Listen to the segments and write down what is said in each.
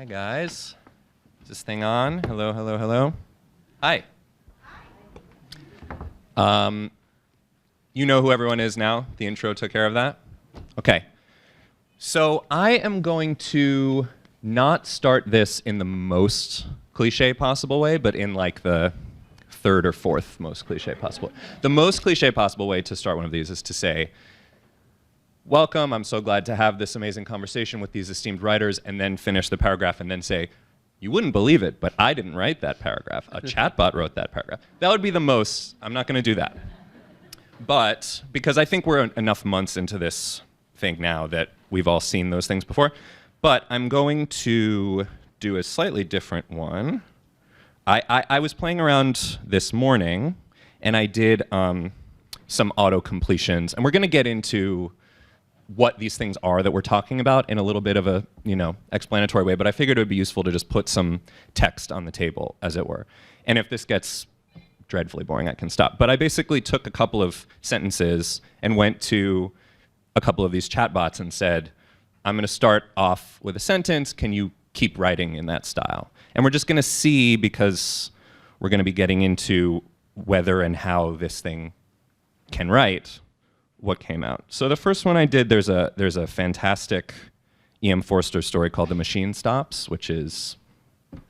guys. Is this thing on? Hello, hello, hello. Hi. You know who everyone is now? The intro took care of that? Okay. So I am going to not start this in the most cliche possible way, but in like the third or fourth most cliche possible. The most cliche possible way to start one of these is to say, welcome, I'm so glad to have this amazing conversation with these esteemed writers, and then finish the paragraph and then say, you wouldn't believe it, but I didn't write that paragraph. A chatbot wrote that paragraph. That would be the most. I'm not going to do that. But because I think we're enough months into this thing now that we've all seen those things before, but I'm going to do a slightly different one. I was playing around this morning, and I did some auto completions, and we're going to get into what these things are that we're talking about in a little bit of a, explanatory way, but I figured it would be useful to just put some text on the table, as it were. And if this gets dreadfully boring, I can stop. But I basically took a couple of sentences and went to a couple of these chatbots and said, I'm going to start off with a sentence. Can you keep writing in that style? And we're just going to see, because we're going to be getting into whether and how this thing can write, what came out. So the first one I did, there's a fantastic E.M. Forster story called The Machine Stops, which is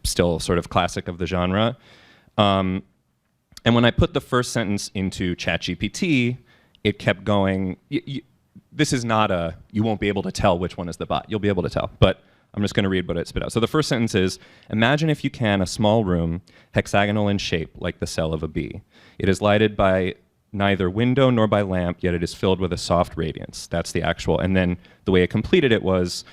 still sort of classic of the genre. And when I put the first sentence into ChatGPT, it kept going. This is not a, you won't be able to tell which one is the bot. You'll be able to tell, but I'm just going to read what it spit out. So the first sentence is, imagine if you can a small room, hexagonal in shape, like the cell of a bee. It is lighted by neither window nor by lamp, yet it is filled with a soft radiance. That's the actual. And then the way it completed it was,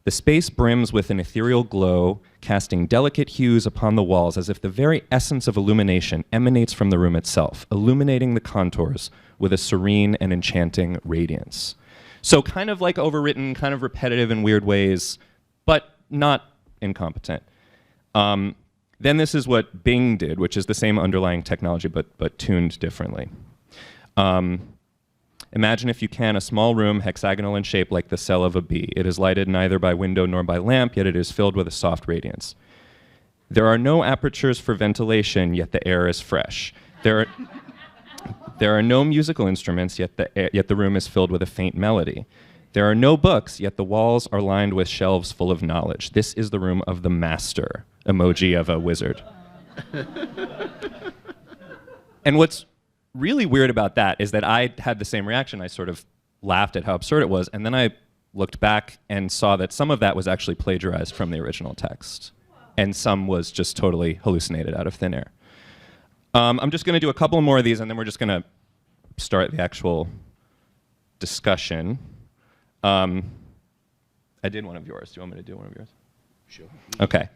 the space brims with an ethereal glow, casting delicate hues upon the walls as if the very essence of illumination emanates from the room itself, illuminating the contours with a serene and enchanting radiance. So kind of like overwritten, kind of repetitive in weird ways, but not incompetent. Then this is what Bing did, which is the same underlying technology, but tuned differently. Imagine, if you can, a small room, hexagonal in shape like the cell of a bee. It is lighted neither by window nor by lamp, yet it is filled with a soft radiance. There are no apertures for ventilation, yet the air is fresh. There are no musical instruments, yet the room is filled with a faint melody. There are no books, yet the walls are lined with shelves full of knowledge. This is the room of the master, emoji of a wizard. And what's really weird about that is that I had the same reaction. I sort of laughed at how absurd it was, and then I looked back and saw that some of that was actually plagiarized from the original text, and some was just totally hallucinated out of thin air. I'm just going to do a couple more of these, and then we're just going to start the actual discussion. I did one of yours. Do you want me to do one of yours? Sure. Okay.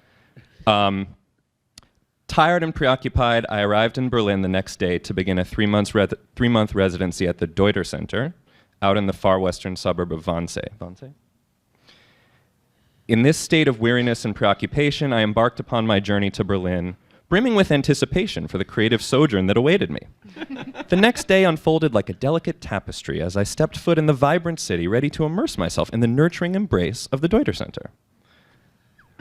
Tired and preoccupied, I arrived in Berlin the next day to begin a three-month residency at the Deuter Center, out in the far western suburb of Wannsee. In this state of weariness and preoccupation, I embarked upon my journey to Berlin, brimming with anticipation for the creative sojourn that awaited me. The next day unfolded like a delicate tapestry as I stepped foot in the vibrant city, ready to immerse myself in the nurturing embrace of the Deuter Center.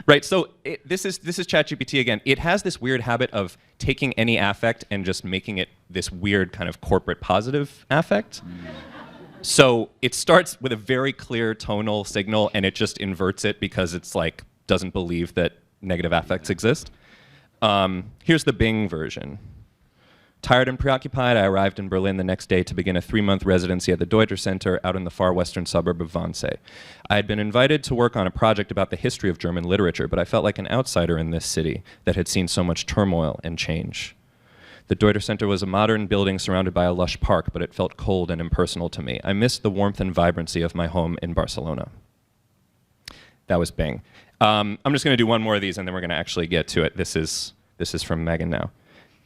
Right, so this is ChatGPT again. It has this weird habit of taking any affect and just making it this weird kind of corporate positive affect. So it starts with a very clear tonal signal, and it just inverts it because it's like doesn't believe that negative affects exist. Here's the Bing version. Tired and preoccupied, I arrived in Berlin the next day to begin a 3-month residency at the Deuter Center out in the far western suburb of Wannsee. I had been invited to work on a project about the history of German literature, but I felt like an outsider in this city that had seen so much turmoil and change. The Deuter Center was a modern building surrounded by a lush park, but it felt cold and impersonal to me. I missed the warmth and vibrancy of my home in Barcelona. That was Bing. I'm just going to do one more of these, and then we're going to actually get to it. This is from Megan now.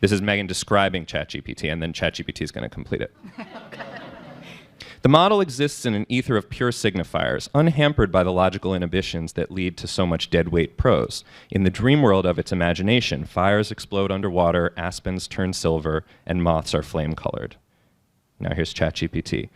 This is Megan describing ChatGPT, and then ChatGPT is going to complete it. The model exists in an ether of pure signifiers, unhampered by the logical inhibitions that lead to so much deadweight prose. In the dream world of its imagination, fires explode underwater, aspens turn silver, and moths are flame-colored. Now here's ChatGPT.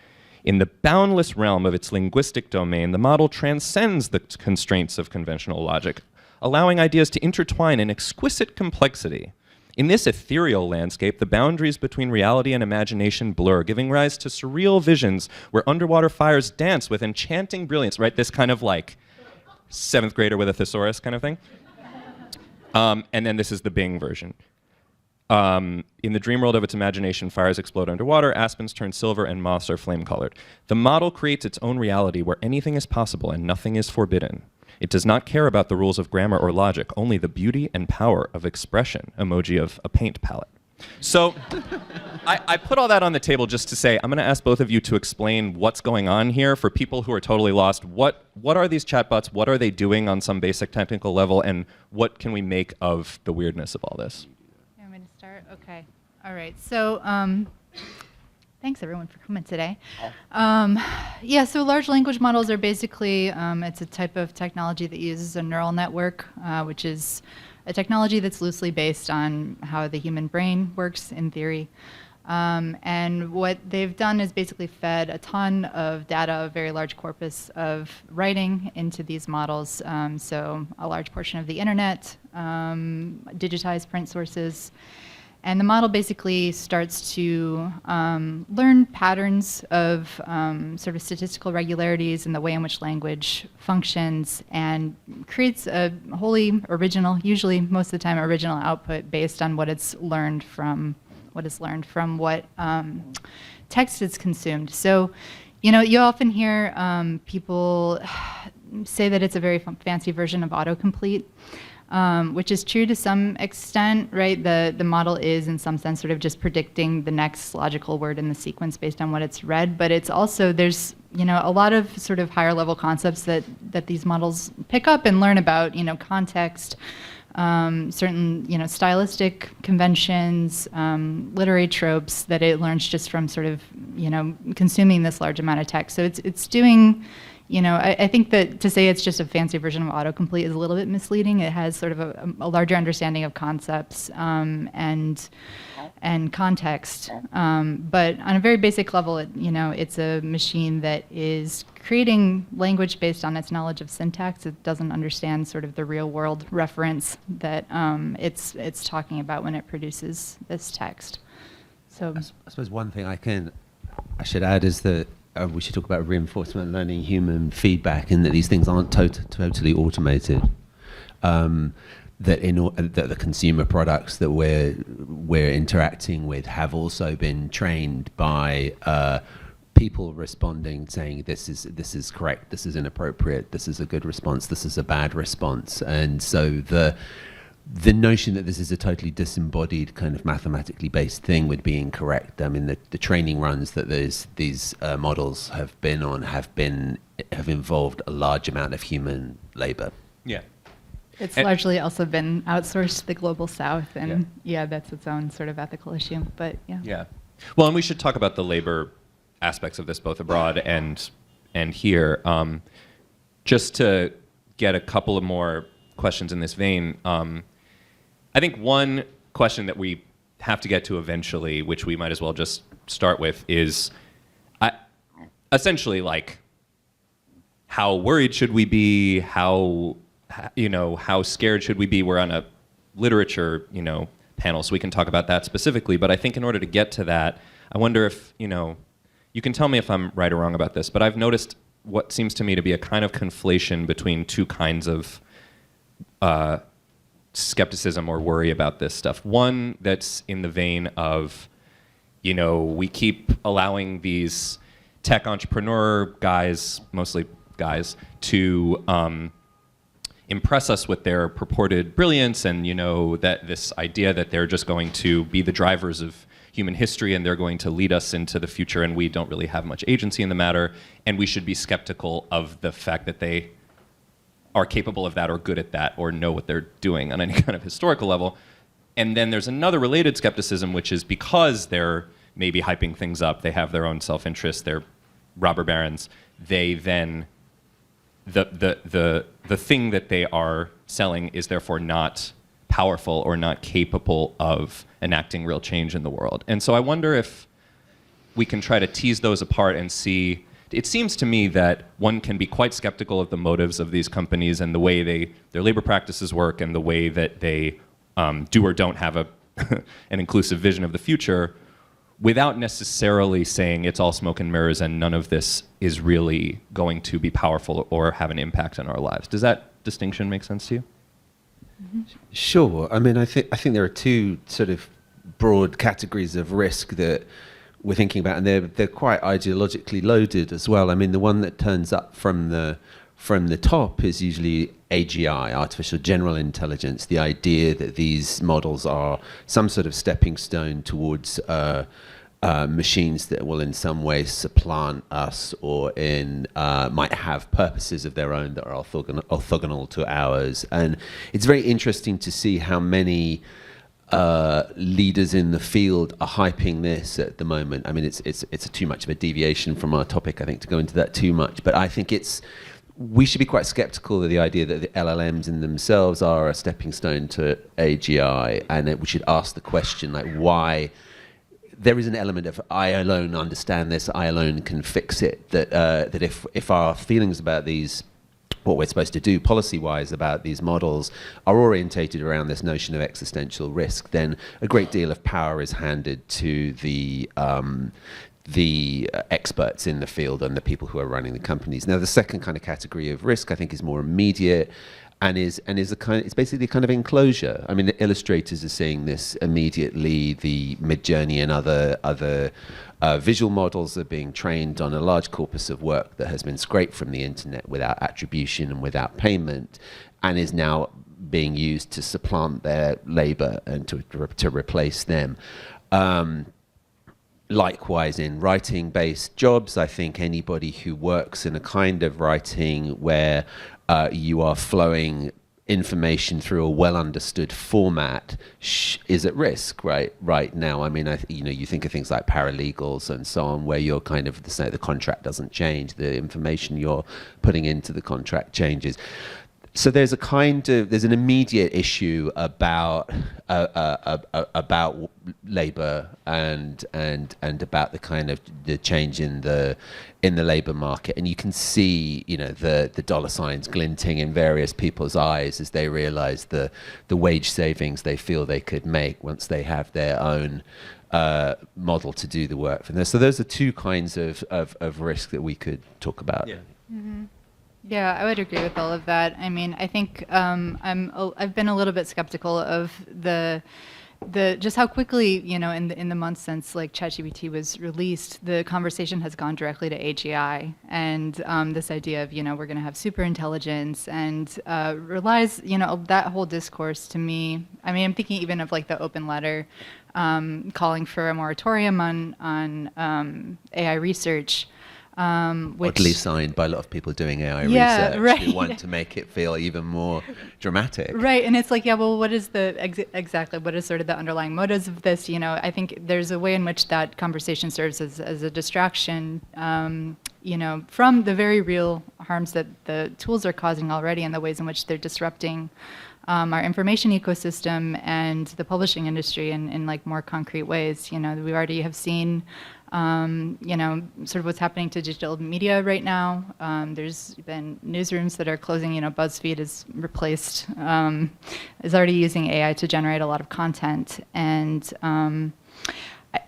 In the boundless realm of its linguistic domain, the model transcends the constraints of conventional logic. allowing ideas to intertwine in exquisite complexity. In this ethereal landscape, the boundaries between reality and imagination blur, giving rise to surreal visions where underwater fires dance with enchanting brilliance, right? This kind of like 7th grader with a thesaurus kind of thing. And then this is the Bing version. In the dream world of its imagination, fires explode underwater, aspens turn silver, and moths are flame-colored. The model creates its own reality where anything is possible and nothing is forbidden. It does not care about the rules of grammar or logic, only the beauty and power of expression, emoji of a paint palette. So I put all that on the table just to say, I'm going to ask both of you to explain what's going on here for people who are totally lost. What are these chatbots? What are they doing on some basic technical level? And what can we make of the weirdness of all this? Start? Okay. All right. So thanks, everyone, for coming today. Yeah, so large language models are basically, it's a type of technology that uses a neural network, which is a technology that's loosely based on how the human brain works in theory. And what they've done is basically fed a ton of data, a very large corpus of writing into these models. So a large portion of the internet, digitized print sources. And the model basically starts to learn patterns of sort of statistical regularities in the way in which language functions and creates a wholly original, usually most of the time original output based on what it's learned from what text it's consumed. So, you know, you often hear people say that it's a very fancy version of autocomplete. Which is true to some extent, right? The model is, in some sense, sort of just predicting the next logical word in the sequence based on what it's read. But it's also, there's, you know, a lot of sort of higher level concepts that these models pick up and learn about, you know, context, certain, you know, stylistic conventions, literary tropes that it learns just from sort of, you know, consuming this large amount of text. So it's doing. You know, I think that to say it's just a fancy version of autocomplete is a little bit misleading. It has sort of a larger understanding of concepts and context. But on a very basic level, it's a machine that is creating language based on its knowledge of syntax. It doesn't understand sort of the real world reference that it's talking about when it produces this text. So I suppose one thing I should add is that we should talk about reinforcement learning, human feedback, and that these things aren't totally automated. That the consumer products that we're interacting with have also been trained by people responding, saying this is correct, this is inappropriate, this is a good response, this is a bad response, and so the notion that this is a totally disembodied kind of mathematically based thing would be incorrect. I mean, the training runs that these models have been on have involved a large amount of human labor. Yeah. It's largely also been outsourced to the global south, and that's its own sort of ethical issue, but yeah. Yeah. Well, and we should talk about the labor aspects of this both abroad and here. Just to get a couple of more questions in this vein, I think one question that we have to get to eventually, which we might as well just start with, is essentially like how worried should we be? How scared should we be? We're on a literature panel, so we can talk about that specifically. But I think in order to get to that, I wonder if you can tell me if I'm right or wrong about this. But I've noticed what seems to me to be a kind of conflation between two kinds of skepticism or worry about this stuff. One that's in the vein of, we keep allowing these tech entrepreneur guys, mostly guys, to impress us with their purported brilliance and, that this idea that they're just going to be the drivers of human history and they're going to lead us into the future and we don't really have much agency in the matter, and we should be skeptical of the fact that they are capable of that or good at that or know what they're doing on any kind of historical level. And then there's another related skepticism, which is because they're maybe hyping things up, they have their own self-interest, they're robber barons, they then, the thing that they are selling is therefore not powerful or not capable of enacting real change in the world. And so I wonder if we can try to tease those apart and see, it seems to me that one can be quite skeptical of the motives of these companies and the way their labor practices work and the way that they do or don't have an inclusive vision of the future, without necessarily saying it's all smoke and mirrors and none of this is really going to be powerful or have an impact on our lives. Does that distinction make sense to you? Sure. I mean, I think there are two sort of broad categories of risk that we're thinking about, and they're quite ideologically loaded as well. I mean, the one that turns up from the top is usually AGI, artificial general intelligence, the idea that these models are some sort of stepping stone towards machines that will in some way supplant us or might have purposes of their own that are orthogonal to ours. And it's very interesting to see how many leaders in the field are hyping this at the moment. I mean, it's too much of a deviation from our topic, I think, to go into that too much. But I think we should be quite skeptical of the idea that the LLMs in themselves are a stepping stone to AGI, and that we should ask the question, like, why. There is an element of I alone understand this, I alone can fix it. That if our feelings about these, what we're supposed to do policy-wise about these models, are orientated around this notion of existential risk, then a great deal of power is handed to the experts in the field and the people who are running the companies. Now, the second kind of category of risk, I think, is more immediate, and is it's basically a kind of enclosure. I mean, the illustrators are seeing this immediately. The Midjourney and other visual models are being trained on a large corpus of work that has been scraped from the internet without attribution and without payment, and is now being used to supplant their labor and to replace them. Likewise, in writing-based jobs, I think anybody who works in a kind of writing where you are flowing information through a well-understood format is at risk right now. I mean, you think of things like paralegals and so on, where you're kind of the contract doesn't change, the information you're putting into the contract changes. So there's an immediate issue about labor and about the kind of the change in the labor market, and you can see the dollar signs glinting in various people's eyes as they realize the wage savings they feel they could make once they have their own model to do the work for them. So those are two kinds of risk that we could talk about. Yeah. Mm-hmm. Yeah, I would agree with all of that. I mean, I think I've been a little bit skeptical of the just how quickly, in the months since like ChatGPT was released, the conversation has gone directly to AGI, and this idea of we're going to have super intelligence and relies that whole discourse to me. I mean, I'm thinking even of like the open letter calling for a moratorium on AI research. Which, oddly signed by a lot of people doing AI research right. who want to make it feel even more dramatic. Right, and it's like, well, what is exactly what is sort of the underlying motives of this? I think there's a way in which that conversation serves as a distraction, from the very real harms that the tools are causing already and the ways in which they're disrupting our information ecosystem and the publishing industry in like more concrete ways. We already have seen sort of what's happening to digital media right now. There's been newsrooms that are closing. BuzzFeed is is already using AI to generate a lot of content. And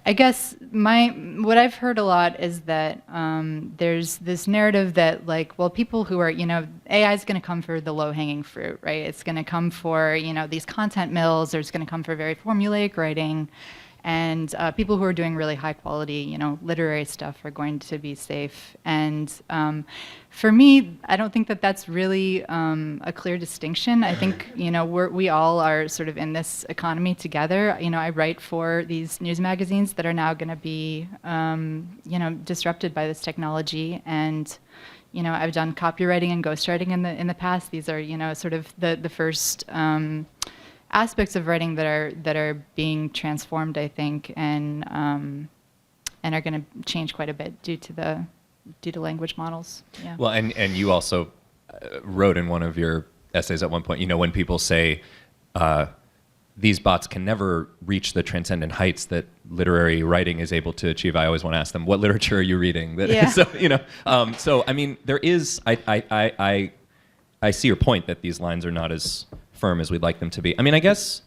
I guess what I've heard a lot is that there's this narrative that people who are, AI is going to come for the low-hanging fruit, right? It's going to come for, these content mills, or it's going to come for very formulaic writing. And people who are doing really high quality, literary stuff are going to be safe. And for me, I don't think that that's really a clear distinction. I think, we all are sort of in this economy together. I write for these news magazines that are now going to be, disrupted by this technology. And, I've done copywriting and ghostwriting in the past. These are, sort of the first aspects of writing that are being transformed, I think, and are going to change quite a bit due to language models. Yeah. Well, and you also wrote in one of your essays at one point, when people say these bots can never reach the transcendent heights that literary writing is able to achieve. I always want to ask them, what literature are you reading? So, so I mean, there is, I see your point that these lines are not as firm as we'd like them to be. I mean, I guess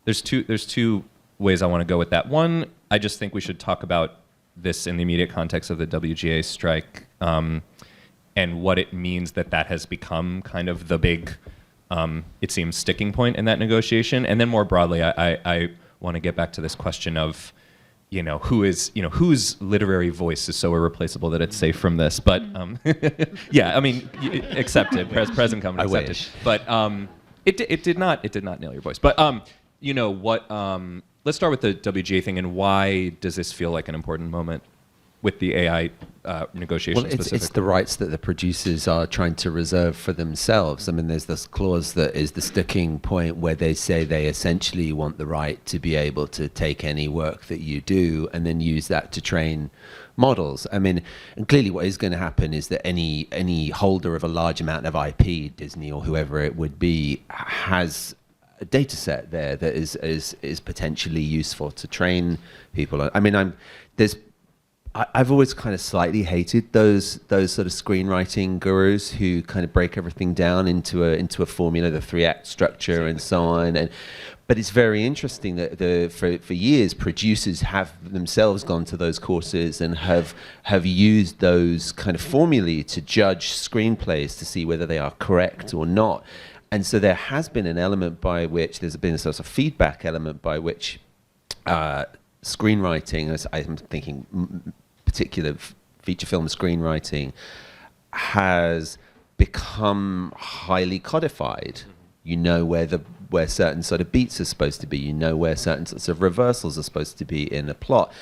there's two ways I want to go with that. One, I just think we should talk about this in the immediate context of the WGA strike, and what it means that has become kind of the big, it seems, sticking point in that negotiation. And then more broadly, I want to get back to this question of, whose literary voice is so irreplaceable that it's safe from this. But yeah, I mean, accepted, present company accepted. Wish. But it did not nail your voice. But let's start with the WGA thing, and why does this feel like an important moment with the AI negotiation specifically? It's the rights that the producers are trying to reserve for themselves. I mean, there's this clause that is the sticking point where they say they essentially want the right to be able to take any work that you do and then use that to train models. I mean, and clearly what is going to happen is that any holder of a large amount of IP, Disney or whoever it would be, has a data set there that is potentially useful to train people on. I mean, I've always kind of slightly hated those sort of screenwriting gurus who kind of break everything down into a formula, the 3-act structure and so on. But it's very interesting that for years producers have themselves gone to those courses and have used those kind of formulae to judge screenplays to see whether they are correct or not. And so there has been an element by which there's been a sort of feedback element by which screenwriting, I'm thinking particular feature film screenwriting, has become highly codified. You know where certain sort of beats are supposed to be. You know where certain sorts of reversals are supposed to be in a plot.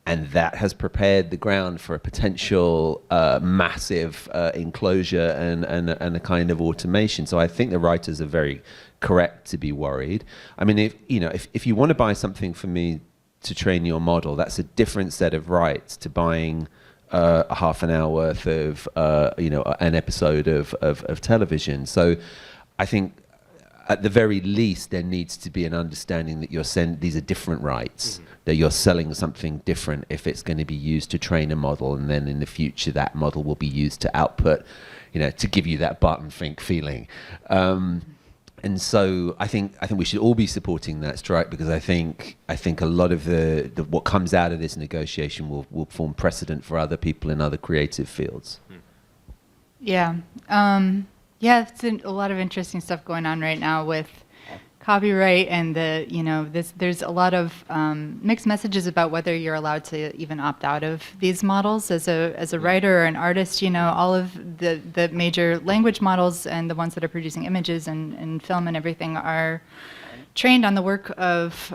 And that has prepared the ground for a potential massive enclosure and a kind of automation. So I think the writers are very correct to be worried. I mean, if you want to buy something from me to train your model, that's a different set of rights to buying a half an hour worth of an episode of television. So I think at the very least there needs to be an understanding that these are different rights, that you're selling something different if it's going to be used to train a model, and then in the future that model will be used to output, to give you that Barton Fink feeling. And so I think we should all be supporting that strike, because I think a lot of the what comes out of this negotiation will form precedent for other people in other creative fields. Yeah. It's a lot of interesting stuff going on right now with copyright, and there's a lot of mixed messages about whether you're allowed to even opt out of these models as a writer or an artist. All of the major language models and the ones that are producing images and film and everything are trained on the work of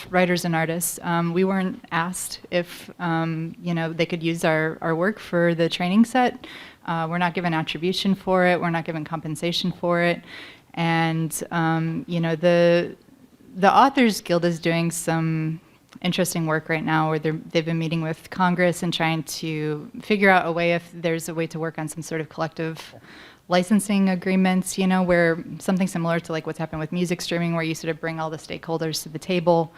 writers and artists. We weren't asked if they could use our work for the training set. We're not given attribution for it. We're not given compensation for it. And the Authors Guild is doing some interesting work right now, where they've been meeting with Congress and trying to figure out a way, if there's a way to work on some sort of collective licensing agreements, where something similar to like what's happened with music streaming, where you sort of bring all the stakeholders to the table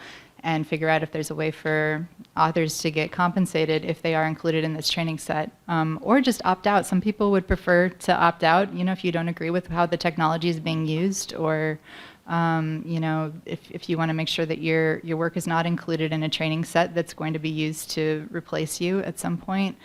and figure out if there's a way for authors to get compensated if they are included in this training set, or just opt out. Some people would prefer to opt out, if you don't agree with how the technology is being used, or if you want to make sure that your work is not included in a training set that's going to be used to replace you at some point.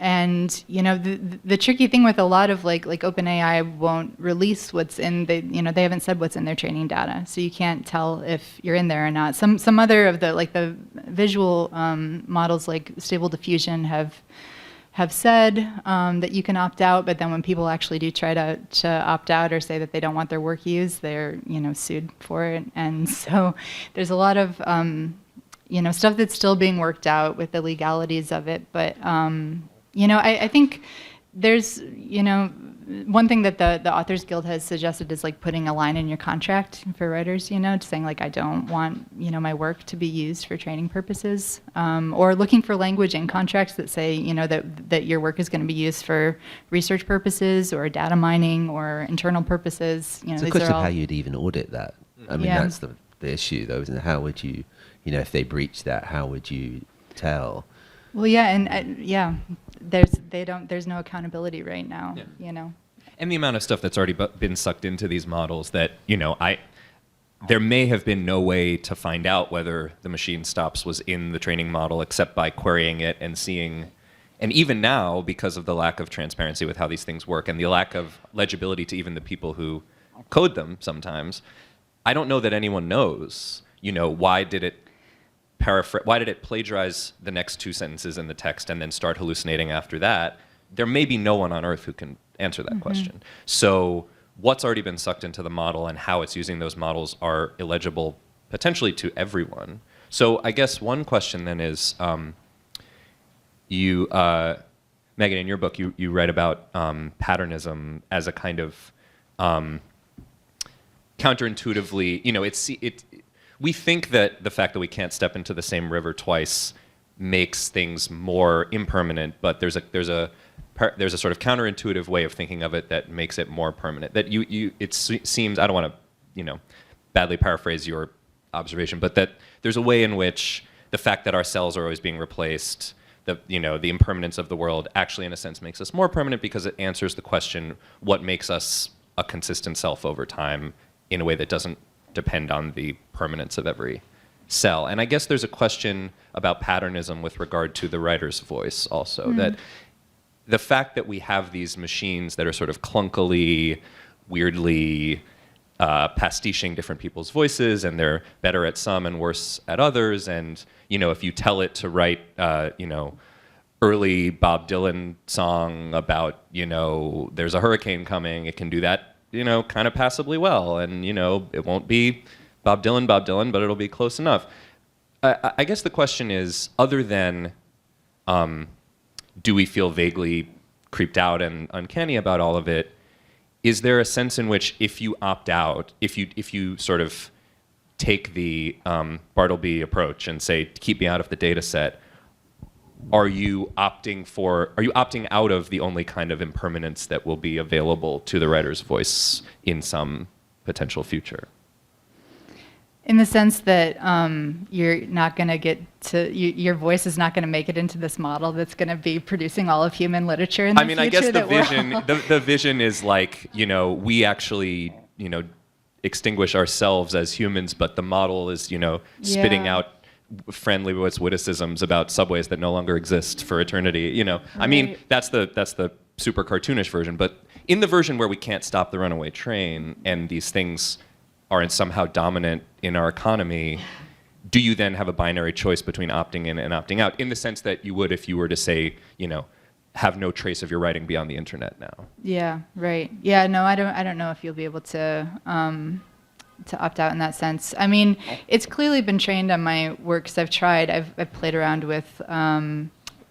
And the tricky thing with a lot of like OpenAI won't release what's in they haven't said what's in their training data, so you can't tell if you're in there or not. Some other of the visual models like Stable Diffusion have said that you can opt out, but then when people actually do try to opt out or say that they don't want their work used, they're sued for it. And so there's a lot of stuff that's still being worked out with the legalities of it. But I think there's one thing that the Authors Guild has suggested is like putting a line in your contract for writers, saying like, I don't want, my work to be used for training purposes, or looking for language in contracts that say, that your work is going to be used for research purposes or data mining or internal purposes. It's a question of how you'd even audit that. I mean, Yeah. that's the issue, though, isn't it? How would you, if they breach that, how would you tell? Well, yeah, and there's no accountability right now, And the amount of stuff that's already been sucked into these models that, there may have been no way to find out whether the machine stops was in the training model except by querying it and seeing. And even now, because of the lack of transparency with how these things work and the lack of legibility to even the people who code them sometimes, I don't know that anyone knows, why did it plagiarize the next two sentences in the text and then start hallucinating after that? There may be no one on earth who can answer that question. So what's already been sucked into the model and how it's using those models are illegible potentially to everyone. So I guess one question then is, you, Megan, in your book, you write about patternism as a kind of counterintuitively, we think that the fact that we can't step into the same river twice makes things more impermanent, but there's a sort of counterintuitive way of thinking of it that makes it more permanent. That it seems, I don't want to, badly paraphrase your observation, but that there's a way in which the fact that our cells are always being replaced, the impermanence of the world actually, in a sense, makes us more permanent because it answers the question, what makes us a consistent self over time in a way that doesn't depend on the permanence of every cell. And I guess there's a question about patternism with regard to the writer's voice also, that the fact that we have these machines that are sort of clunkily, weirdly pastiching different people's voices, and they're better at some and worse at others, and if you tell it to write early Bob Dylan song about there's a hurricane coming, it can do that kind of passably well, and it won't be Bob Dylan, but it'll be close enough. I guess the question is, other than do we feel vaguely creeped out and uncanny about all of it, is there a sense in which if you opt out, if you sort of take the Bartleby approach and say, keep me out of the data set, are you opting out of the only kind of impermanence that will be available to the writer's voice in some potential future? In the sense that you're not going to your voice is not going to make it into this model that's going to be producing all of human literature in the future. I guess the vision is like, we actually, extinguish ourselves as humans, but the model is, spitting out friendly witticisms about subways that no longer exist for eternity. I mean, that's the super cartoonish version, but in the version where we can't stop the runaway train and these things are somehow dominant in our economy, do you then have a binary choice between opting in and opting out, in the sense that you would if you were to say, have no trace of your writing beyond the internet now? Yeah, right. Yeah, no, I don't know if you'll be able to opt out in that sense. I mean, it's clearly been trained on my work because I've played around with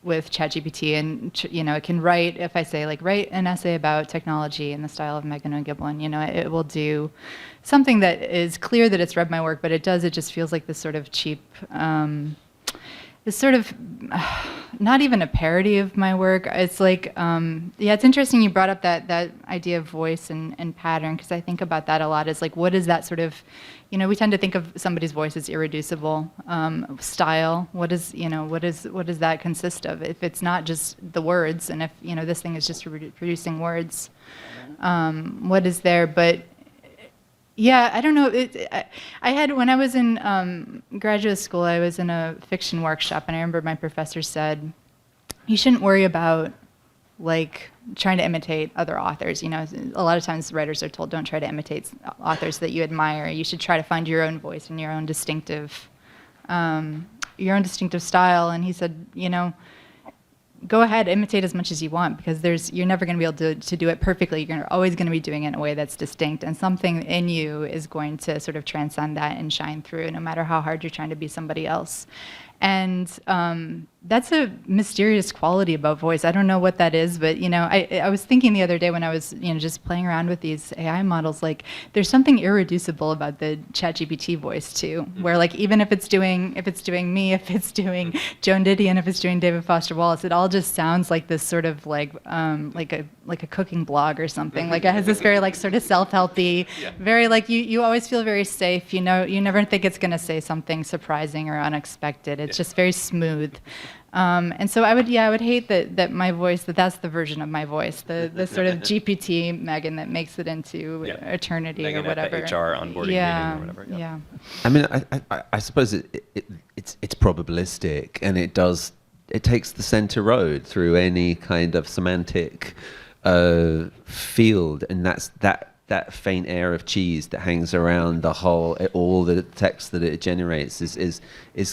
ChatGPT, and it can write, if I say write an essay about technology in the style of Megan O'Giblin, it will do something that is clear that it's read my work, but it just feels like this sort of cheap, this sort of not even a parody of my work. It's like, it's interesting you brought up that idea of voice and pattern, because I think about that a lot as what is that sort of, we tend to think of somebody's voice as irreducible. Style, what does that consist of? If it's not just the words, and if this thing is just producing words, what is there? But yeah, I don't know. I had, when I was in graduate school, I was in a fiction workshop, and I remember my professor said, you shouldn't worry about trying to imitate other authors. A lot of times writers are told, don't try to imitate authors that you admire. You should try to find your own voice and your own distinctive style. And he said, go ahead, imitate as much as you want, because you're never going to be able to do it perfectly. You're always going to be doing it in a way that's distinct, and something in you is going to sort of transcend that and shine through, no matter how hard you're trying to be somebody else. And that's a mysterious quality about voice. I don't know what that is, but I was thinking the other day when I was just playing around with these AI models, like there's something irreducible about the ChatGPT voice too, where like even if it's doing me, if it's doing Joan Didion, if it's doing David Foster Wallace, it all just sounds like this sort of like a cooking blog or something. Like it has this very like sort of self-helpy, very like you always feel very safe. You never think it's going to say something surprising or unexpected. It's just very smooth. And so I would hate that my voice, that's the version of my voice, the sort of GPT Megan that makes it into eternity Megan or whatever. At the HR onboarding meeting or whatever. Yeah. I mean, I suppose it's probabilistic, and it takes the center road through any kind of semantic field, and that's that faint air of cheese that hangs around all the text that it generates is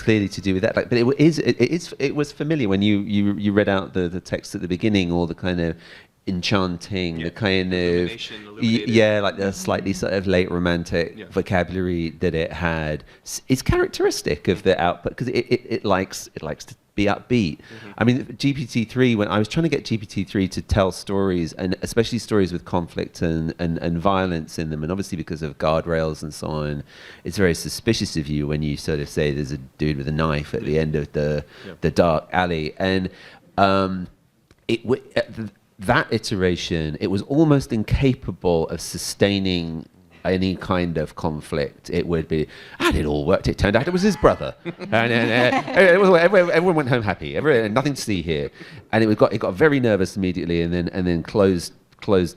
clearly to do with that. Like, but it was familiar when you read out the text at the beginning, all the kind of enchanting, the kind of like the slightly sort of late romantic vocabulary that it had. It's characteristic of the output because it likes to be upbeat. I mean, GPT-3, when I was trying to get GPT-3 to tell stories, and especially stories with conflict and violence in them, and obviously because of guardrails and so on, it's very suspicious of you when you sort of say there's a dude with a knife at the end of the dark alley. And that iteration, it was almost incapable of sustaining any kind of conflict. It would be, and it all worked. It turned out it was his brother, and everyone went home happy. Nothing to see here, and it got very nervous immediately, and then closed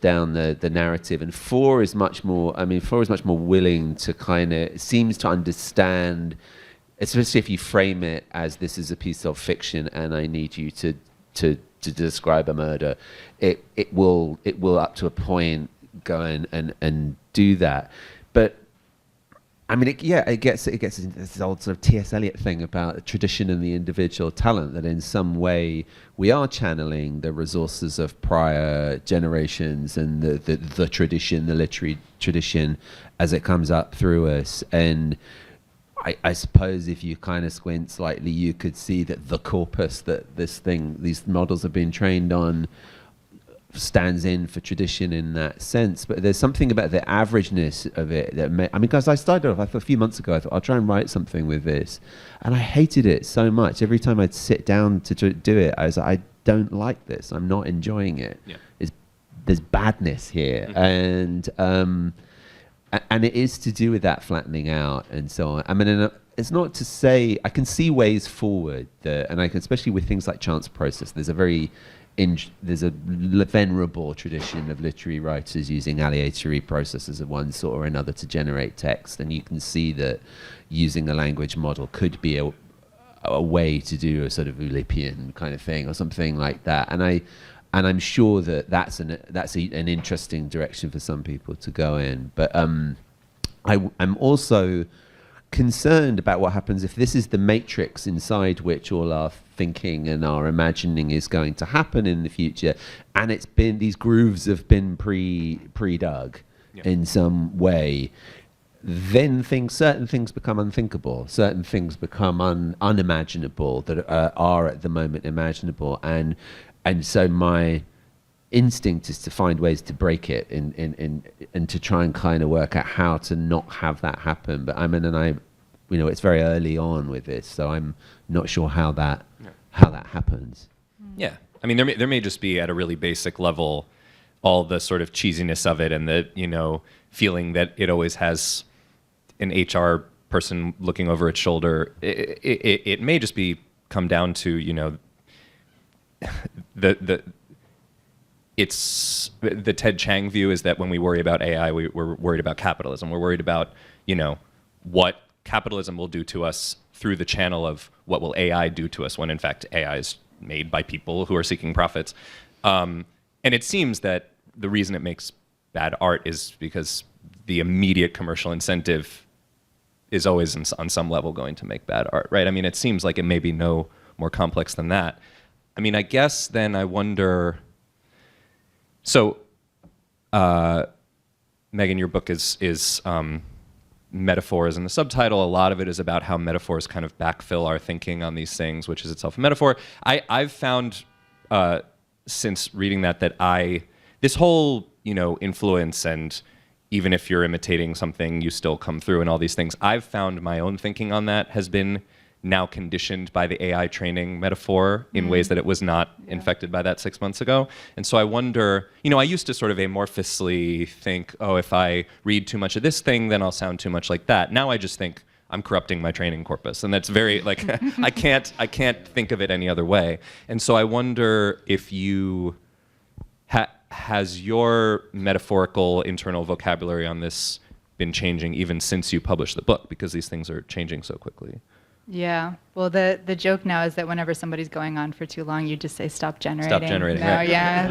down the narrative. And 4 is much more. I mean, 4 is much more willing to kind of seems to understand, especially if you frame it as this is a piece of fiction, and I need you to describe a murder. It will up to a point go and do that. But I mean, it gets this old sort of T.S. Eliot thing about tradition and the individual talent, that in some way we are channeling the resources of prior generations and the tradition, the literary tradition, as it comes up through us. And I suppose if you kind of squint slightly, you could see that the corpus that these models have been trained on stands in for tradition in that sense. But there's something about the averageness of it that because I started off, a few months ago, I thought I'll try and write something with this, and I hated it so much. Every time I'd sit down to do it, I was like, I don't like this. I'm not enjoying it. There's badness here, and it is to do with that flattening out and so on. I mean, it's not to say I can see ways forward, and I can, especially with things like chance process. There's a venerable tradition of literary writers using aleatory processes of one sort or another to generate text, and you can see that using a language model could be a way to do a sort of Oulipian kind of thing or something like that. And I'm sure that's an interesting direction for some people to go in. But I'm also concerned about what happens if this is the matrix inside which all our thinking and our imagining is going to happen in the future, and these grooves have been pre-dug in some way. Then certain things become unthinkable, certain things become unimaginable that are at the moment imaginable, and so my instinct is to find ways to break it and to try and kind of work out how to not have that happen. But it's very early on with this, so I'm not sure how that happens. Yeah, I mean, there may just be at a really basic level all the sort of cheesiness of it, and the feeling that it always has an HR person looking over its shoulder. It may just come down to the Ted Chiang view is that when we worry about AI, we're worried about capitalism. We're worried about what capitalism will do to us through the channel of what will AI do to us, when in fact AI is made by people who are seeking profits. And it seems that the reason it makes bad art is because the immediate commercial incentive is always on some level going to make bad art, right? I mean, it seems like it may be no more complex than that. I mean, I guess then I wonder, so Megan, your book is metaphors in the subtitle. A lot of it is about how metaphors kind of backfill our thinking on these things, which is itself a metaphor. I've found since reading that this whole, influence, and even if you're imitating something, you still come through, and all these things. I've found my own thinking on that has been now conditioned by the AI training metaphor in ways that it was not infected by that 6 months ago. And so I wonder, I used to sort of amorphously think, oh, if I read too much of this thing, then I'll sound too much like that. Now I just think I'm corrupting my training corpus. And that's very, like, I can't think of it any other way. And so I wonder if you, has your metaphorical internal vocabulary on this been changing even since you published the book? Because these things are changing so quickly. Yeah. Well, the joke now is that whenever somebody's going on for too long, you just say stop generating. Stop generating. No, right. Yeah.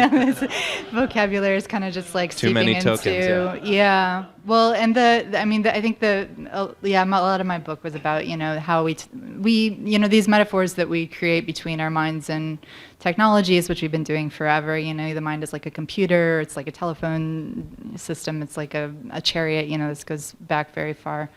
This vocabulary is kind of just like Too many tokens. Yeah. Well, and I think a lot of my book was about how we these metaphors that we create between our minds and technologies, which we've been doing forever. The mind is like a computer. It's like a telephone system. It's like a chariot. This goes back very far.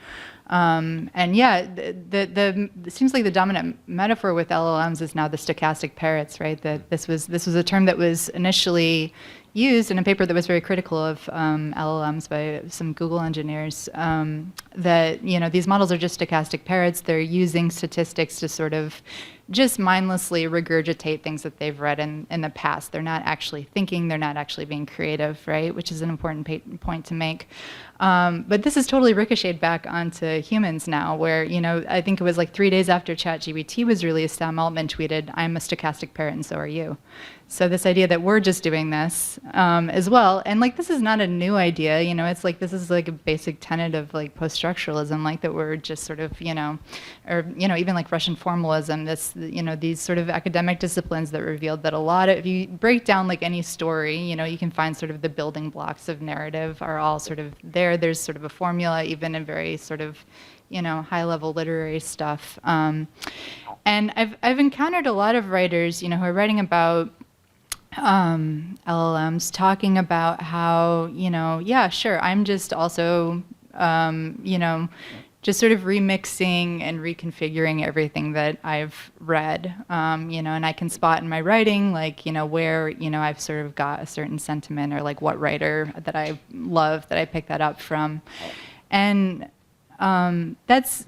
It seems like the dominant metaphor with LLMs is now the stochastic parrots, right? That this was a term that was initially used in a paper that was very critical of LLMs by some Google engineers. That these models are just stochastic parrots. They're using statistics to sort of just mindlessly regurgitate things that they've read in the past. They're not actually thinking. They're not actually being creative, right? Which is an important point to make. But this is totally ricocheted back onto humans now, where, I think it was like 3 days after ChatGPT was released, Sam Altman tweeted, "I'm a stochastic parrot and so are you." So this idea that we're just doing this as well, and like this is not a new idea, it's like this is like a basic tenet of like post-structuralism, like that we're just sort of, or even like Russian formalism, these sort of academic disciplines that revealed that a lot of, if you break down like any story, you can find sort of the building blocks of narrative are all sort of there. There's sort of a formula, even in very sort of high-level literary stuff. And I've encountered a lot of writers, who are writing about LLMs, talking about how, sure, I'm just also, just sort of remixing and reconfiguring everything that I've read, and I can spot in my writing, like, where, I've sort of got a certain sentiment, or like what writer that I love that I picked that up from. And that's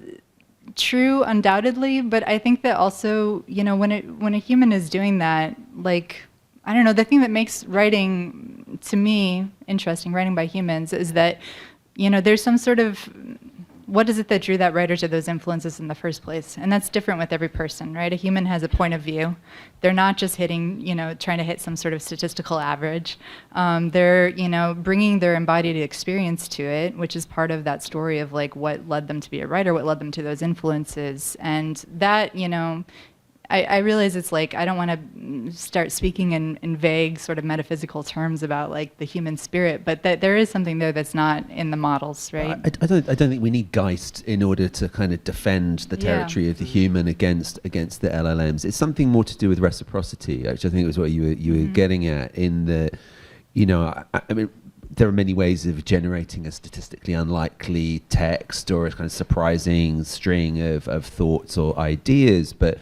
true, undoubtedly, but I think that also, when a human is doing that, like, I don't know, the thing that makes writing, to me, interesting, writing by humans, is that, there's some sort of, what is it that drew that writer to those influences in the first place? And that's different with every person, right? A human has a point of view. They're not just hitting, trying to hit some sort of statistical average. They're, bringing their embodied experience to it, which is part of that story of like what led them to be a writer, what led them to those influences. And that, I realize it's like I don't want to start speaking in vague sort of metaphysical terms about like the human spirit, but that there is something there that's not in the models, right? I don't think we need Geist in order to kind of defend the territory of the human against the LLMs. It's something more to do with reciprocity, which I think was what you were getting at. In the, I mean, there are many ways of generating a statistically unlikely text or a kind of surprising string of thoughts or ideas, but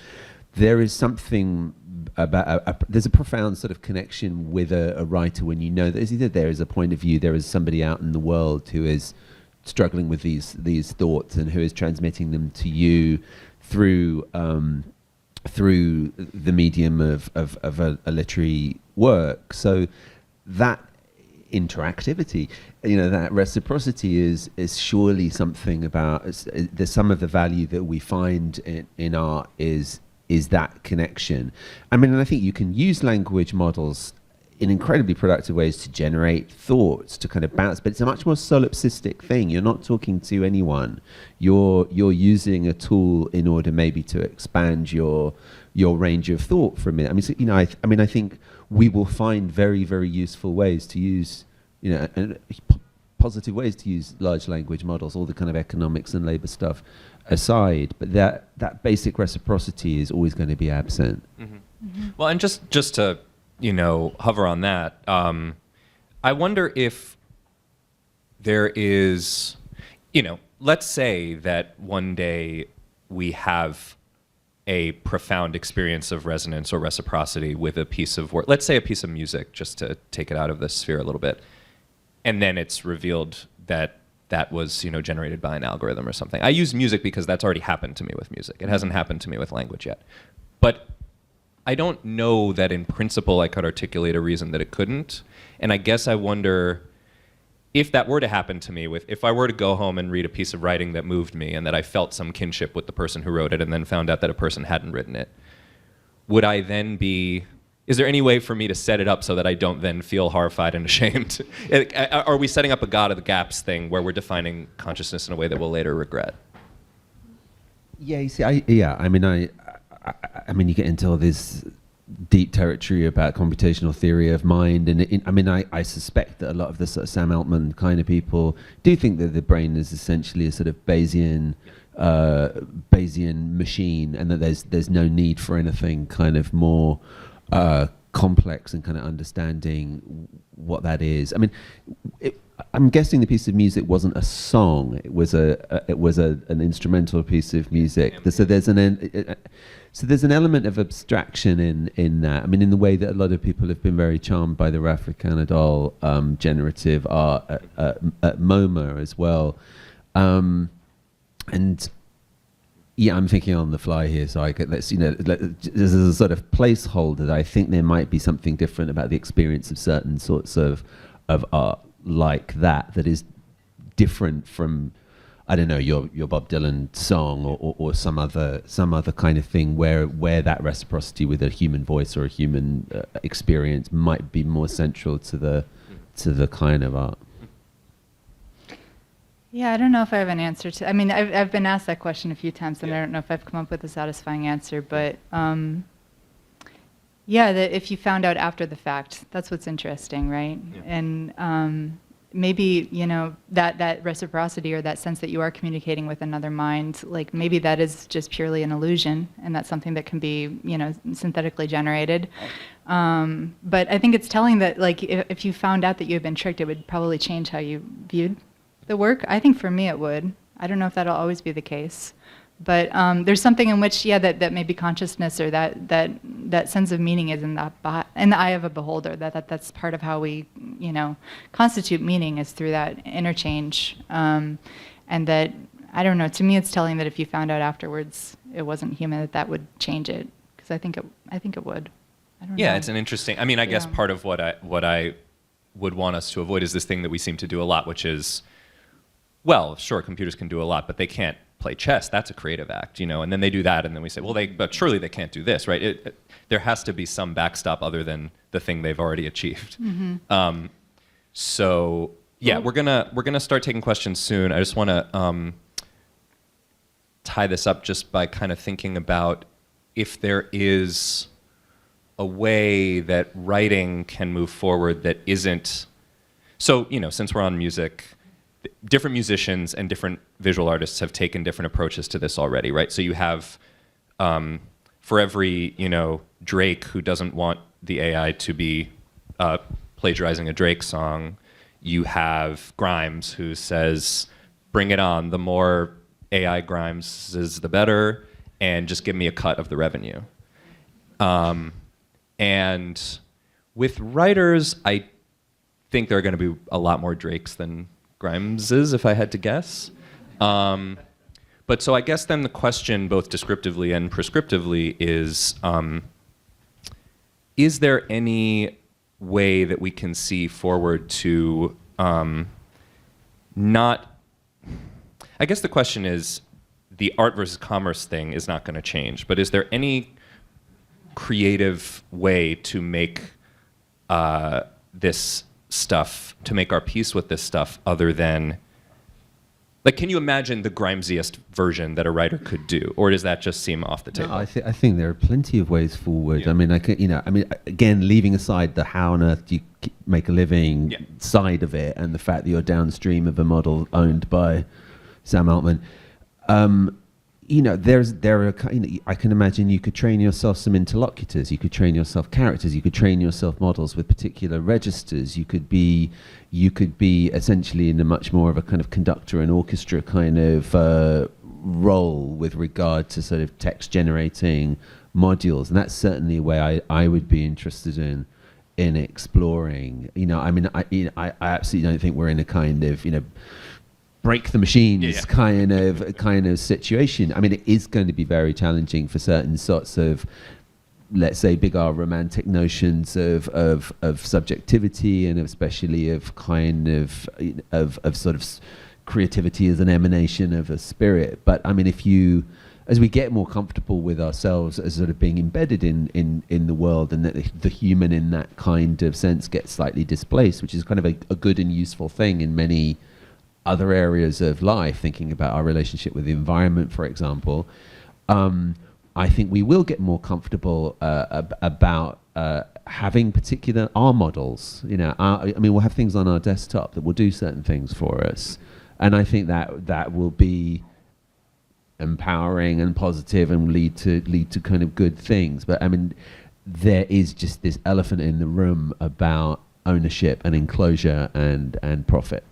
there is something about there's a profound sort of connection with a writer when that either there is a point of view, there is somebody out in the world who is struggling with these thoughts and who is transmitting them to you through the medium of a literary work. So that interactivity, that reciprocity is surely something about there's some of the value that we find in art is that connection. I mean, and I think you can use language models in incredibly productive ways to generate thoughts, to kind of bounce, but it's a much more solipsistic thing. You're not talking to anyone. You're using a tool in order maybe to expand your range of thought for a minute. I mean, so, I think we will find very, very useful ways to use, positive ways to use large language models, all the kind of economics and labor stuff aside, but that basic reciprocity is always going to be absent. Mm-hmm. Mm-hmm. Well, and just to hover on that, I wonder if there is, let's say that one day we have a profound experience of resonance or reciprocity with a piece of work. Let's say a piece of music, just to take it out of the sphere a little bit. And then it's revealed that that was, generated by an algorithm or something. I use music because that's already happened to me with music. It hasn't happened to me with language yet. But I don't know that in principle I could articulate a reason that it couldn't. And I guess I wonder if that were to happen to me, if I were to go home and read a piece of writing that moved me and that I felt some kinship with the person who wrote it and then found out that a person hadn't written it, would I then is there any way for me to set it up so that I don't then feel horrified and ashamed? Are we setting up a God of the gaps thing where we're defining consciousness in a way that we'll later regret? Yeah, you see, I mean, you get into all this deep territory about computational theory of mind, and I suspect that a lot of the sort of Sam Altman kind of people do think that the brain is essentially a sort of Bayesian machine, and that there's no need for anything kind of more complex and kind of understanding what that is. I mean, I'm guessing the piece of music wasn't a song; it was an instrumental piece of music. So there's an element of abstraction in that. I mean, in the way that a lot of people have been very charmed by the Rafika doll generative art at MoMA as well. And yeah, I'm thinking on the fly here, so there's a sort of placeholder that I think there might be something different about the experience of certain sorts of art like that is different from, I don't know, your Bob Dylan song or some other kind of thing where that reciprocity with a human voice or a human experience might be more central to the kind of art. Yeah, I don't know if I have an answer to. I mean, I've been asked that question a few times, and I don't know if I've come up with a satisfying answer. But yeah, that if you found out after the fact, that's what's interesting, right? Yeah. And maybe that reciprocity or that sense that you are communicating with another mind, like maybe that is just purely an illusion, and that's something that can be synthetically generated. But I think it's telling that like if you found out that you had been tricked, it would probably change how you viewed the work. I think for me it would. I don't know if that'll always be the case, but there's something in which that maybe consciousness or that sense of meaning is in the eye of a beholder. That's part of how we constitute meaning is through that interchange, and that I don't know. To me, it's telling that if you found out afterwards it wasn't human, that would change it, because I think it would. I don't know. Yeah, it's an interesting. I mean, I guess part of what I would want us to avoid is this thing that we seem to do a lot, which is, well, sure, computers can do a lot, but they can't play chess. That's a creative act, and then they do that, and then we say, well, but surely they can't do this, right? There has to be some backstop other than the thing they've already achieved. Mm-hmm. So yeah, we're gonna start taking questions soon. I just want to tie this up just by kind of thinking about if there is a way that writing can move forward that isn't. So since we're on music, different musicians and different visual artists have taken different approaches to this already, right? So you have, for every, Drake who doesn't want the AI to be plagiarizing a Drake song, you have Grimes who says, bring it on, the more AI Grimes is the better, and just give me a cut of the revenue. And with writers, I think there are going to be a lot more Drakes than Grimeses, if I had to guess. But so I guess then the question, both descriptively and prescriptively, is there any way that we can see forward to not... I guess the question is, the art versus commerce thing is not going to change, but is there any creative way to make this stuff, to make our peace with this stuff, other than, like, can you imagine the Grimesiest version that a writer could do, or does that just seem off the table? No, I think there are plenty of ways forward. Yeah. I mean, again, leaving aside the how on earth do you make a living side of it, and the fact that you're downstream of a model owned by Sam Altman, I can imagine you could train yourself some interlocutors, you could train yourself characters, you could train yourself models with particular registers. You could be essentially in a much more of a kind of conductor and orchestra kind of role with regard to sort of text generating modules, and that's certainly a way I would be interested in exploring. I absolutely don't think we're in a kind of break the machines kind of situation. I mean, it is going to be very challenging for certain sorts of, let's say, big R romantic notions of subjectivity, and especially of kind of sort of creativity as an emanation of a spirit. But I mean, as we get more comfortable with ourselves as sort of being embedded in the world, and that the human in that kind of sense gets slightly displaced, which is kind of a good and useful thing in many other areas of life, thinking about our relationship with the environment, for example, I think we will get more comfortable about having particular R models. We'll have things on our desktop that will do certain things for us, and I think that will be empowering and positive and lead to kind of good things. But I mean, there is just this elephant in the room about ownership and enclosure and profit.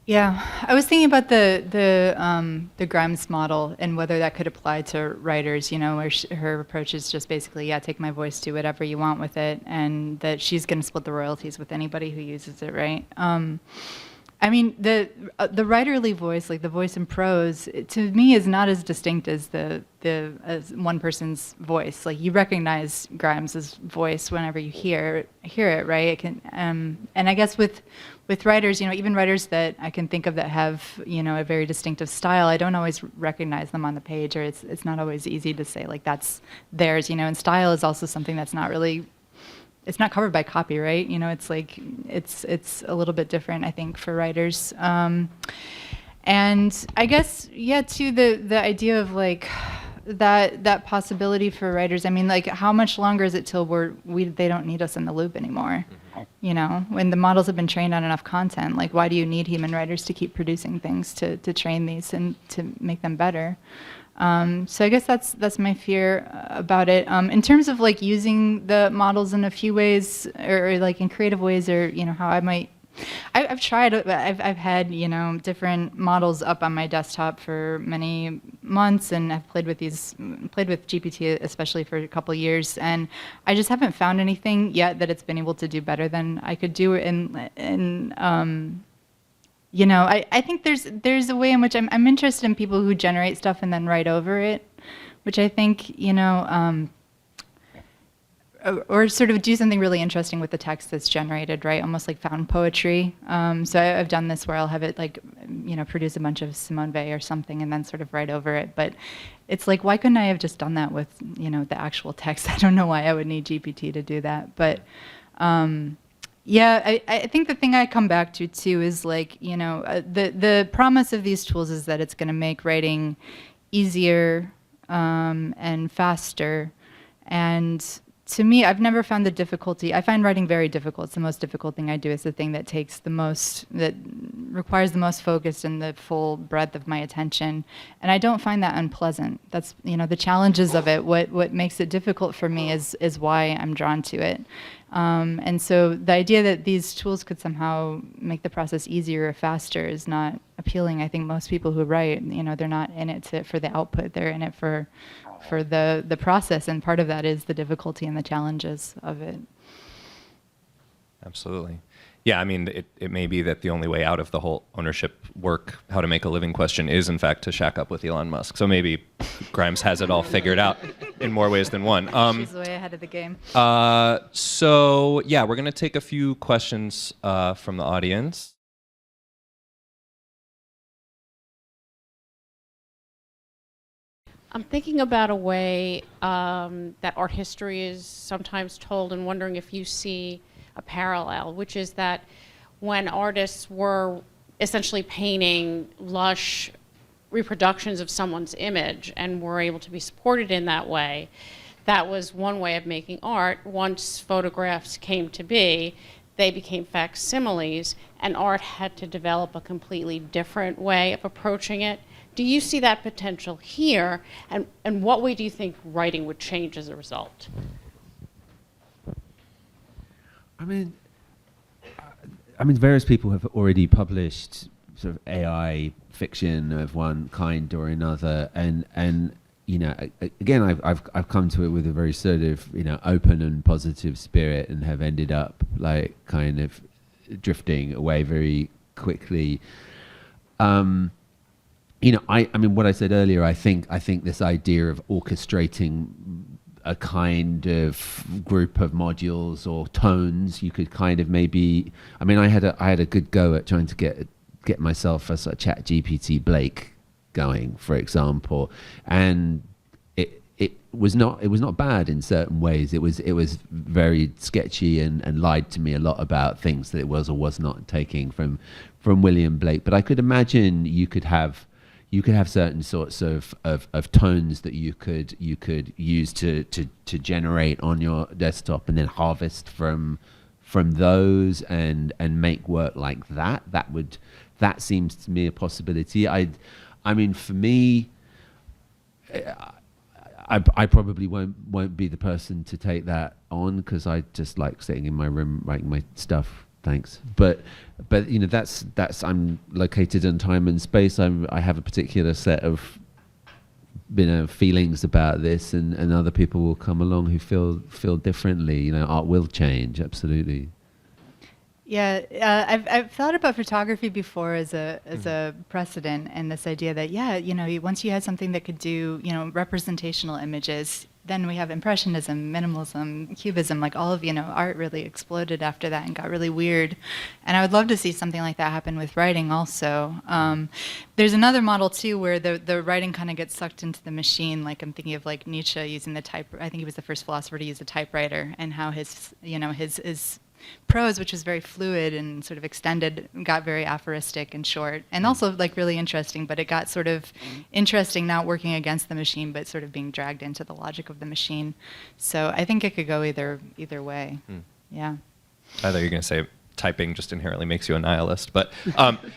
Yeah, I was thinking about the Grimes model and whether that could apply to writers, where her approach is just basically, take my voice, do whatever you want with it, and that she's going to split the royalties with anybody who uses it, right? I mean, the writerly voice, like the voice in prose, to me is not as distinct as as one person's voice. Like, you recognize Grimes's voice whenever you hear it, right? It can, and I guess with writers, even writers that I can think of that have a very distinctive style, I don't always recognize them on the page, or it's not always easy to say like that's theirs. And style is also something that's not really. It's not covered by copyright, it's like, it's a little bit different, I think, for writers. And I guess, too, the idea of like that possibility for writers. I mean, like, how much longer is it till they don't need us in the loop anymore? When the models have been trained on enough content, like, why do you need human writers to keep producing things to train these and to make them better? So I guess that's my fear about it. In terms of like using the models in a few ways, or like in creative ways, or how I might. I've tried. I've had different models up on my desktop for many months, and I've played with GPT especially for a couple of years, and I just haven't found anything yet that it's been able to do better than I could do I think there's a way in which I'm interested in people who generate stuff and then write over it, which I think, or sort of do something really interesting with the text that's generated, right? Almost like found poetry. So I've done this where I'll have it like, produce a bunch of Simone Weil or something and then sort of write over it. But it's like, why couldn't I have just done that with, the actual text? I don't know why I would need GPT to do that. But I think the thing I come back to too is like, the promise of these tools is that it's going to make writing easier and faster. And to me, I've never found the difficulty. I find writing very difficult. It's the most difficult thing I do. It's the thing that that requires the most focus and the full breadth of my attention. And I don't find that unpleasant. That's, the challenges of it. What makes it difficult for me is why I'm drawn to it. And so the idea that these tools could somehow make the process easier or faster is not appealing. I think most people who write, they're not in it for the output. They're in it for the process, and part of that is the difficulty and the challenges of it. Absolutely. Yeah, I mean, it may be that the only way out of the whole ownership work, how to make a living question is, in fact, to shack up with Elon Musk. So maybe Grimes has it all figured out in more ways than one. She's way ahead of the game. So, yeah, we're going to take a few questions from the audience. I'm thinking about a way that art history is sometimes told, and wondering if you see a parallel, which is that when artists were essentially painting lush reproductions of someone's image and were able to be supported in that way, that was one way of making art. Once photographs came to be, they became facsimiles, and art had to develop a completely different way of approaching it Do you see that potential here? And what way do you think writing would change as a result? I mean, various people have already published sort of AI fiction of one kind or another, and you know, again, I've come to it with a very sort of, you know, open and positive spirit, and have ended up like kind of drifting away very quickly. You know, I mean, what I said earlier, I think this idea of orchestrating a kind of group of modules or tones, you could kind of maybe, I mean, I had a good go at trying to get myself a sort of ChatGPT Blake going, for example, and it was not bad in certain ways. It was very sketchy and lied to me a lot about things that it was or was not taking from William Blake. But I could imagine you could have certain sorts of tones that you could use to generate on your desktop, and then harvest from those and make work like that. That seems to me a possibility. I mean, for me, I probably won't be the person to take that on, because I just like sitting in my room writing my stuff. Thanks, but you know, that's I'm located in time and space. I have a particular set of, you know, feelings about this, and other people will come along who feel differently. You know, art will change, absolutely. Yeah, I've thought about photography before as a precedent, and this idea that, yeah, you know, once you had something that could do, you know, representational images, then we have Impressionism, Minimalism, Cubism, like all of, you know, art really exploded after that and got really weird. And I would love to see something like that happen with writing also. There's another model too where the writing kind of gets sucked into the machine. Like I'm thinking of like Nietzsche using I think he was the first philosopher to use a typewriter, and how his prose, which was very fluid and sort of extended, got very aphoristic and short, and also like really interesting, but it got sort of interesting not working against the machine, but sort of being dragged into the logic of the machine. So I think it could go either way. Yeah. I thought you were going to say typing just inherently makes you a nihilist, but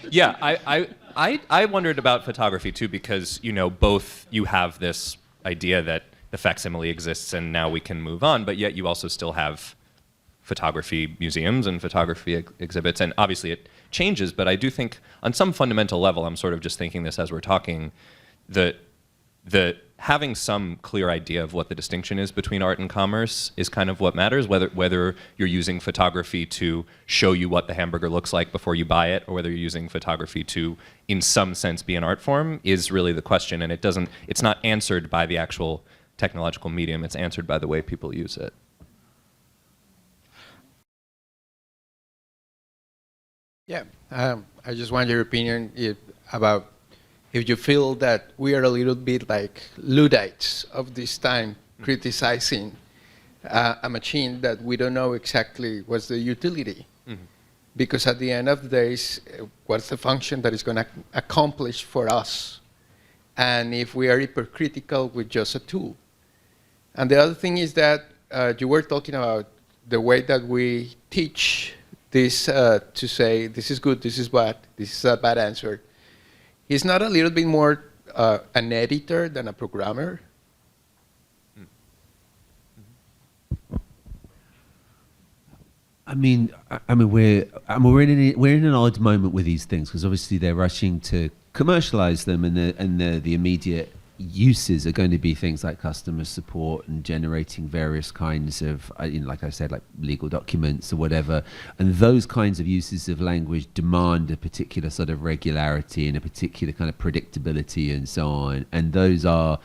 yeah, I wondered about photography too, because, you know, both you have this idea that the facsimile exists and now we can move on, but yet you also still have photography museums and photography exhibits, and obviously it changes, but I do think on some fundamental level, I'm sort of just thinking this as we're talking, the having some clear idea of what the distinction is between art and commerce is kind of what matters, whether you're using photography to show you what the hamburger looks like before you buy it, or whether you're using photography to, in some sense, be an art form, is really the question, and it's not answered by the actual technological medium, it's answered by the way people use it. Yeah, I just want your opinion about if you feel that we are a little bit like Luddites of this time, criticizing a machine that we don't know exactly what's the utility. Because at the end of the day, what's the function that is going to accomplish for us? And if we are hypercritical with just a tool. And the other thing is that you were talking about the way that we teach this to say, this is good, this is bad, this is a bad answer. He's not a little bit more an editor than a programmer? I mean, we're in an odd moment with these things, because obviously they're rushing to commercialize them, and the immediate uses are going to be things like customer support and generating various kinds of, like I said, like legal documents or whatever. And those kinds of uses of language demand a particular sort of regularity and a particular kind of predictability and so on. And those are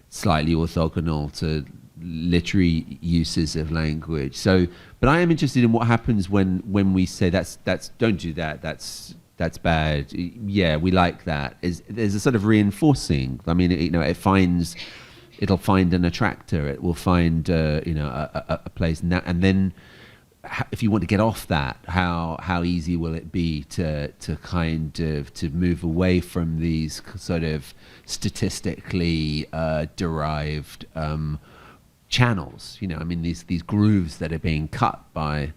slightly orthogonal to literary uses of language. So, but I am interested in what happens when we say that's don't do that, that's bad. Yeah, we like that. There's a sort of reinforcing. I mean, it'll find an attractor. It will find a place. And then, if you want to get off that, how easy will it be to kind of to move away from these sort of statistically derived channels? I mean, these grooves that are being cut by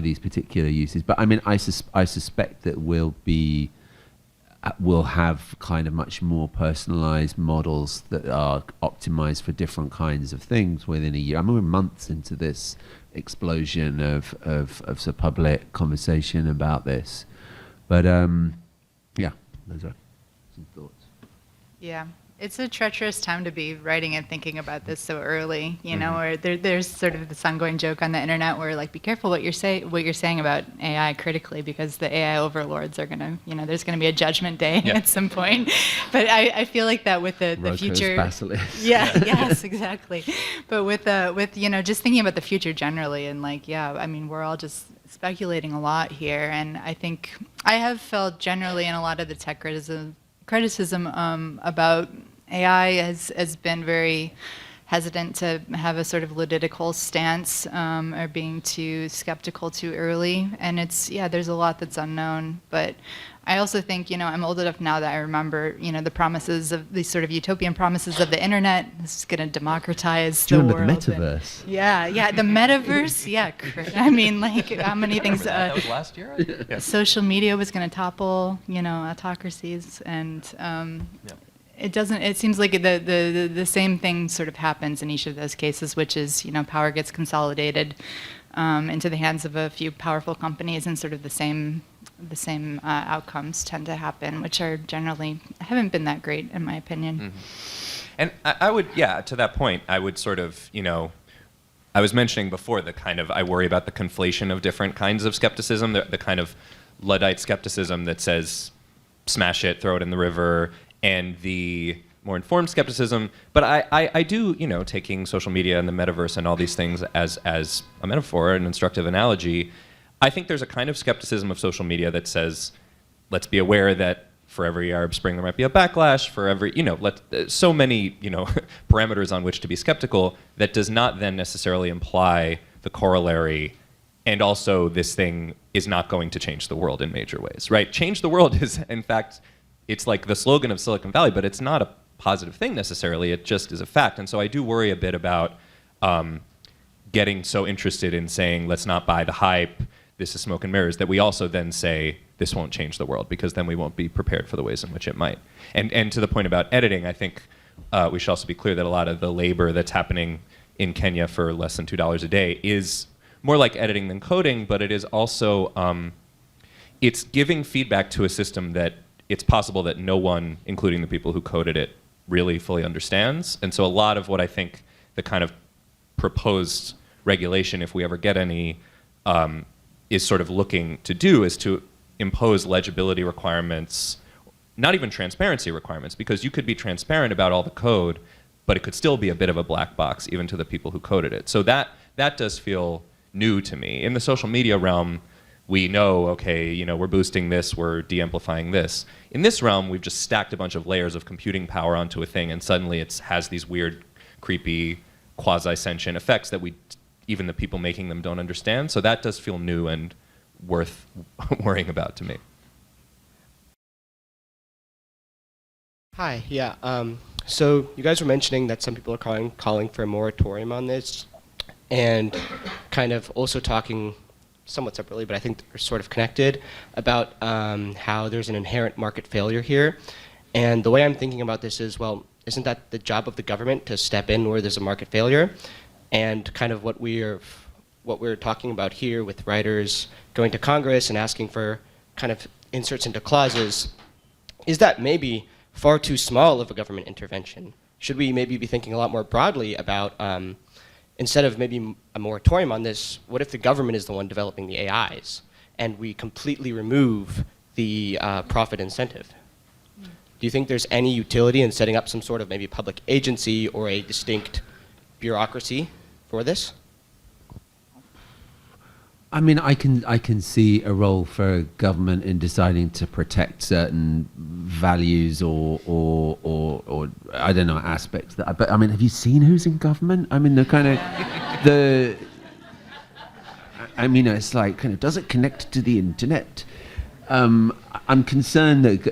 these particular uses. But I mean, I suspect that we'll be will have kind of much more personalized models that are optimized for different kinds of things within a year. I mean, we're months into this explosion of sort of public conversation about this. But yeah, those are some thoughts. Yeah. It's a treacherous time to be writing and thinking about this so early, you know, or there's sort of this ongoing joke on the internet where, like, be careful what you're saying about AI critically, because the AI overlords are gonna, you know, there's gonna be a judgment day at some point. But I feel like that with the future. Basilisk. Yeah. Yes. Exactly. But with you know, just thinking about the future generally, and like, yeah, I mean, we're all just speculating a lot here, and I think I have felt generally in a lot of the tech criticism about AI has been very hesitant to have a sort of ludical stance, or being too skeptical too early. And there's a lot that's unknown. But I also think, you know, I'm old enough now that I remember, you know, the promises of these sort of utopian promises of the internet. This is going to democratize the world. Do you remember the metaverse? Yeah, the metaverse. Yeah, I mean, like, how many things? That was last year. Yeah. Social media was going to topple, you know, autocracies, and it seems like the same thing sort of happens in each of those cases, which is, you know, power gets consolidated into the hands of a few powerful companies, and sort of the same outcomes tend to happen, which are generally haven't been that great in my opinion. Mm-hmm. And I would, to that point, I would sort of, you know, I was mentioning before the kind of, I worry about the conflation of different kinds of skepticism, the kind of Luddite skepticism that says, smash it, throw it in the river, and the more informed skepticism. But I do, you know, taking social media and the metaverse and all these things as a metaphor, an instructive analogy, I think there's a kind of skepticism of social media that says, let's be aware that for every Arab Spring there might be a backlash, for every, you know, so many, you know, parameters on which to be skeptical, that does not then necessarily imply the corollary, and also this thing is not going to change the world in major ways, right? Change the world is, in fact, it's like the slogan of Silicon Valley, but it's not a positive thing necessarily. It just is a fact. And so I do worry a bit about getting so interested in saying, let's not buy the hype, this is smoke and mirrors, that we also then say, this won't change the world, because then we won't be prepared for the ways in which it might. And to the point about editing, I think we should also be clear that a lot of the labor that's happening in Kenya for less than $2 a day is more like editing than coding, but it is also, it's giving feedback to a system that it's possible that no one, including the people who coded it, really fully understands. And so a lot of what I think the kind of proposed regulation, if we ever get any, is sort of looking to do is to impose legibility requirements, not even transparency requirements, because you could be transparent about all the code, but it could still be a bit of a black box even to the people who coded it. So that does feel new to me. In the social media realm, we know, okay, you know, we're boosting this, we're de-amplifying this. In this realm, we've just stacked a bunch of layers of computing power onto a thing, and suddenly it has these weird, creepy, quasi-sentient effects that even the people making them don't understand. So that does feel new and worth worrying about to me. Hi, yeah. So you guys were mentioning that some people are calling for a moratorium on this, and kind of also talking somewhat separately, but I think they're sort of connected, about how there's an inherent market failure here. And the way I'm thinking about this is, well, isn't that the job of the government to step in where there's a market failure? And kind of what we're talking about here with writers going to Congress and asking for kind of inserts into clauses, is that maybe far too small of a government intervention? Should we maybe be thinking a lot more broadly about, instead of maybe a moratorium on this, what if the government is the one developing the AIs and we completely remove the profit incentive? Do you think there's any utility in setting up some sort of maybe public agency or a distinct bureaucracy for this? I mean, I can see a role for government in deciding to protect certain values or I don't know, aspects that. But I mean, have you seen who's in government? I mean, the kind of I mean, it's like kind of, does it connect to the internet? I'm concerned that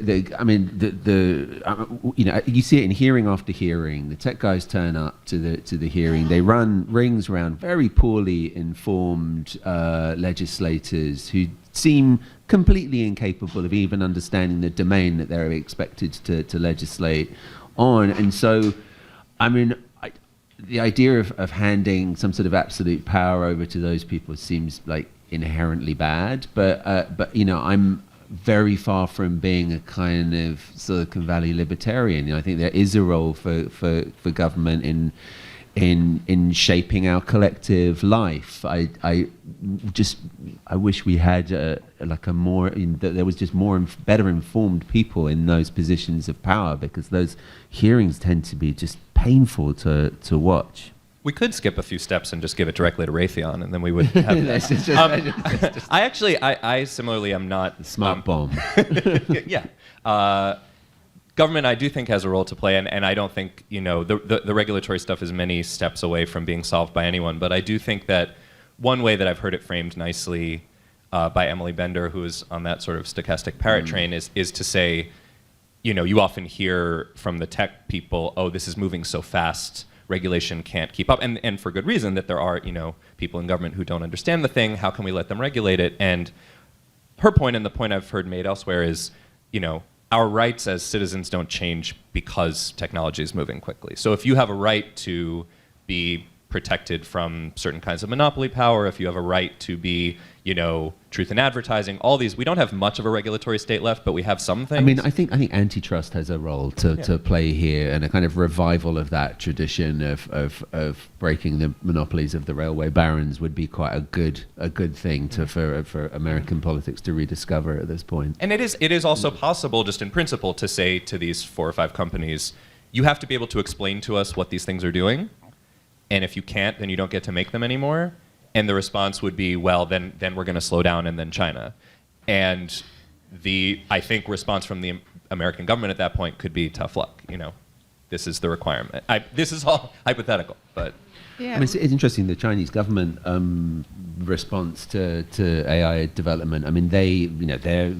you know, you see it in hearing after hearing. The tech guys turn up to the hearing. They run rings around very poorly informed legislators who seem completely incapable of even understanding the domain that they're expected to legislate on. And so, I mean, the idea of handing some sort of absolute power over to those people seems like inherently bad. But you know, I'm very far from being a kind of Silicon Valley libertarian. You know, I think there is a role for government in shaping our collective life. I wish we had that there was just better informed people in those positions of power, because those hearings tend to be just painful to watch. We could skip a few steps and just give it directly to Raytheon, and then we would have that. I similarly am not... Smart bomb. Yeah. Government, I do think, has a role to play, and I don't think, you know, the regulatory stuff is many steps away from being solved by anyone, but I do think that one way that I've heard it framed nicely by Emily Bender, who is on that sort of stochastic parrot train, is to say, you know, you often hear from the tech people, oh, this is moving so fast, regulation can't keep up, and for good reason, that there are, you know, people in government who don't understand the thing. How can we let them regulate it? And her point, and the point I've heard made elsewhere, is, you know, our rights as citizens don't change because technology is moving quickly. So if you have a right to be protected from certain kinds of monopoly power, if you have a right to be, you know, truth in advertising, all these, we don't have much of a regulatory state left, but we have some things. I mean, I think antitrust has a role to play here, and a kind of revival of that tradition of breaking the monopolies of the railway barons would be quite a good thing for American politics to rediscover at this point. And it is also possible, just in principle, to say to these 4 or 5 companies, you have to be able to explain to us what these things are doing, and if you can't, then you don't get to make them anymore. And the response would be, well, then we're going to slow down, and then China. And I think response from the American government at that point could be tough luck. You know, this is the requirement. This is all hypothetical, but Yeah. I mean, it's interesting, the Chinese government response to AI development. I mean, they're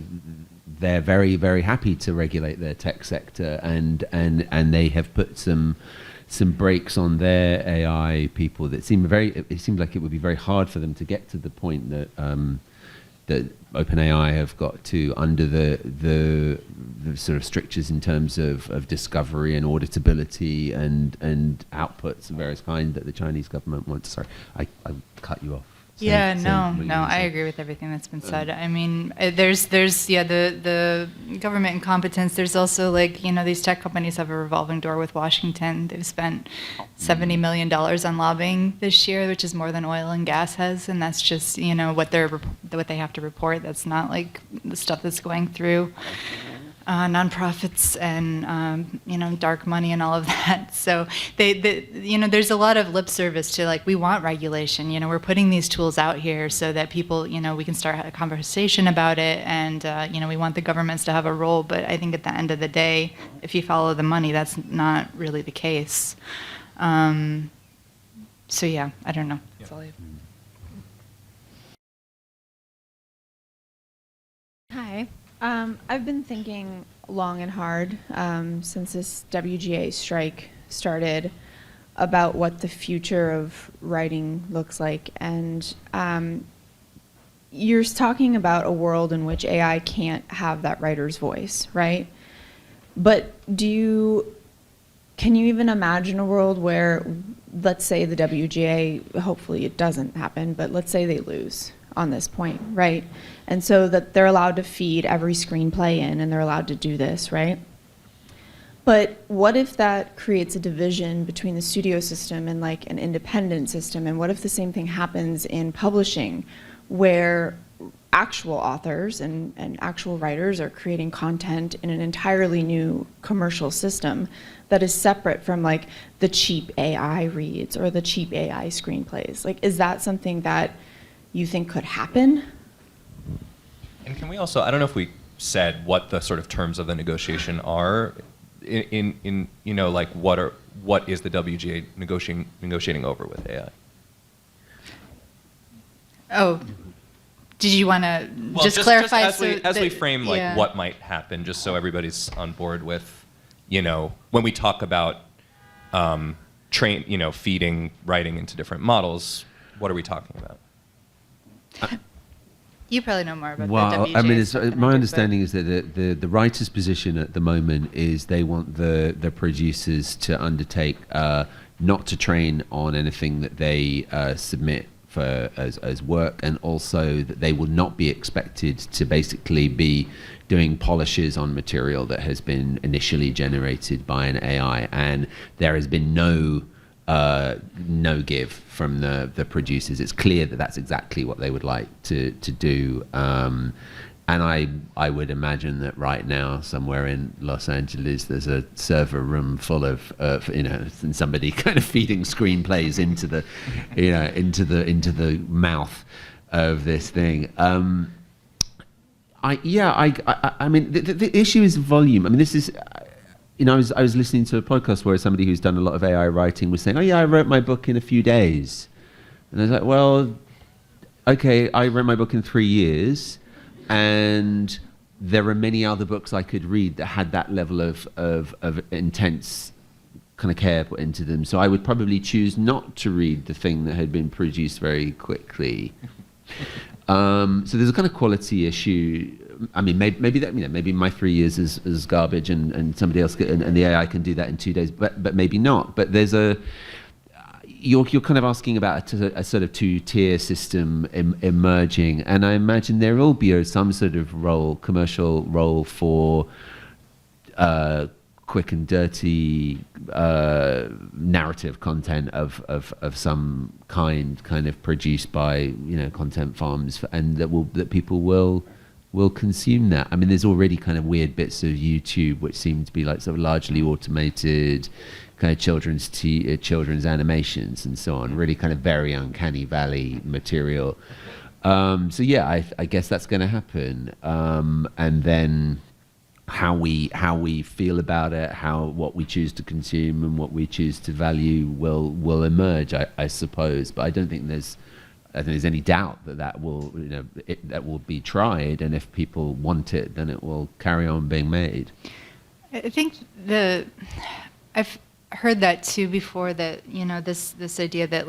very, very happy to regulate their tech sector, and they have put some brakes on their AI people that seemed like it would be very hard for them to get to the point that that OpenAI have got to under the sort of strictures in terms of discovery and auditability and outputs of various kinds that the Chinese government wants. Sorry, I cut you off. Yeah, no, I agree with everything that's been said. I mean, there's the government incompetence. There's also, like, you know, these tech companies have a revolving door with Washington. They've spent $70 million on lobbying this year, which is more than oil and gas has, and that's just, you know, what they have to report. That's not like the stuff that's going through nonprofits and you know, dark money and all of that. So you know, there's a lot of lip service to, like, we want regulation. You know, we're putting these tools out here so that people, you know, we can start a conversation about it, and you know, we want the governments to have a role. But I think at the end of the day, if you follow the money, that's not really the case. So yeah, I don't know. That's all I have. Hi. I've been thinking long and hard since this WGA strike started about what the future of writing looks like. And you're talking about a world in which AI can't have that writer's voice, right? But can you even imagine a world where, let's say the WGA, hopefully it doesn't happen, but let's say they lose on this point, right? And so that they're allowed to feed every screenplay in, and they're allowed to do this, right? But what if that creates a division between the studio system and, like, an independent system? And what if the same thing happens in publishing, where actual authors and actual writers are creating content in an entirely new commercial system that is separate from, like, the cheap AI reads or the cheap AI screenplays? Like, is that something that you think could happen? And can we also, I don't know if we said what the sort of terms of the negotiation are in you know, like, what is the WGA negotiating over with AI? Oh, did you want to just clarify? As we frame, like, what might happen, just so everybody's on board with, you know, when we talk about feeding writing into different models, what are we talking about? You probably know more about Well, the WGA I mean, stuff than I my do, understanding is that the writer's position at the moment is they want the producers to undertake not to train on anything that they submit for as work, and also that they will not be expected to basically be doing polishes on material that has been initially generated by an AI, and there has been no give from the producers. It's clear that that's exactly what they would like to do. And I would imagine that right now somewhere in Los Angeles there's a server room full of and somebody kind of feeding screenplays into the into the mouth of this thing. I mean the issue is volume. I mean, this is I was listening to a podcast where somebody who's done a lot of AI writing was saying, oh yeah, I wrote my book in a few days. And I was like, well, okay, I wrote my book in 3 years, and there are many other books I could read that had that level of intense kind of care put into them. So I would probably choose not to read the thing that had been produced very quickly. So there's a kind of quality issue. I mean, maybe my 3 years is garbage, and somebody else and the AI can do that in 2 days, but maybe not. But there's you're kind of asking about a sort of two-tier system emerging, and I imagine there will be some sort of commercial role for quick and dirty narrative content of some kind of produced by content farms, and that people will consume that. I mean, there's already kind of weird bits of YouTube which seem to be like sort of largely automated kind of children's animations and so on, really kind of very uncanny valley material. So yeah, I guess that's going to happen. And then how we feel about it, what we choose to consume and what we choose to value will emerge, I suppose. But I don't think there's any doubt that will be tried, and if people want it, then it will carry on being made. I think I've heard that too before, that this idea that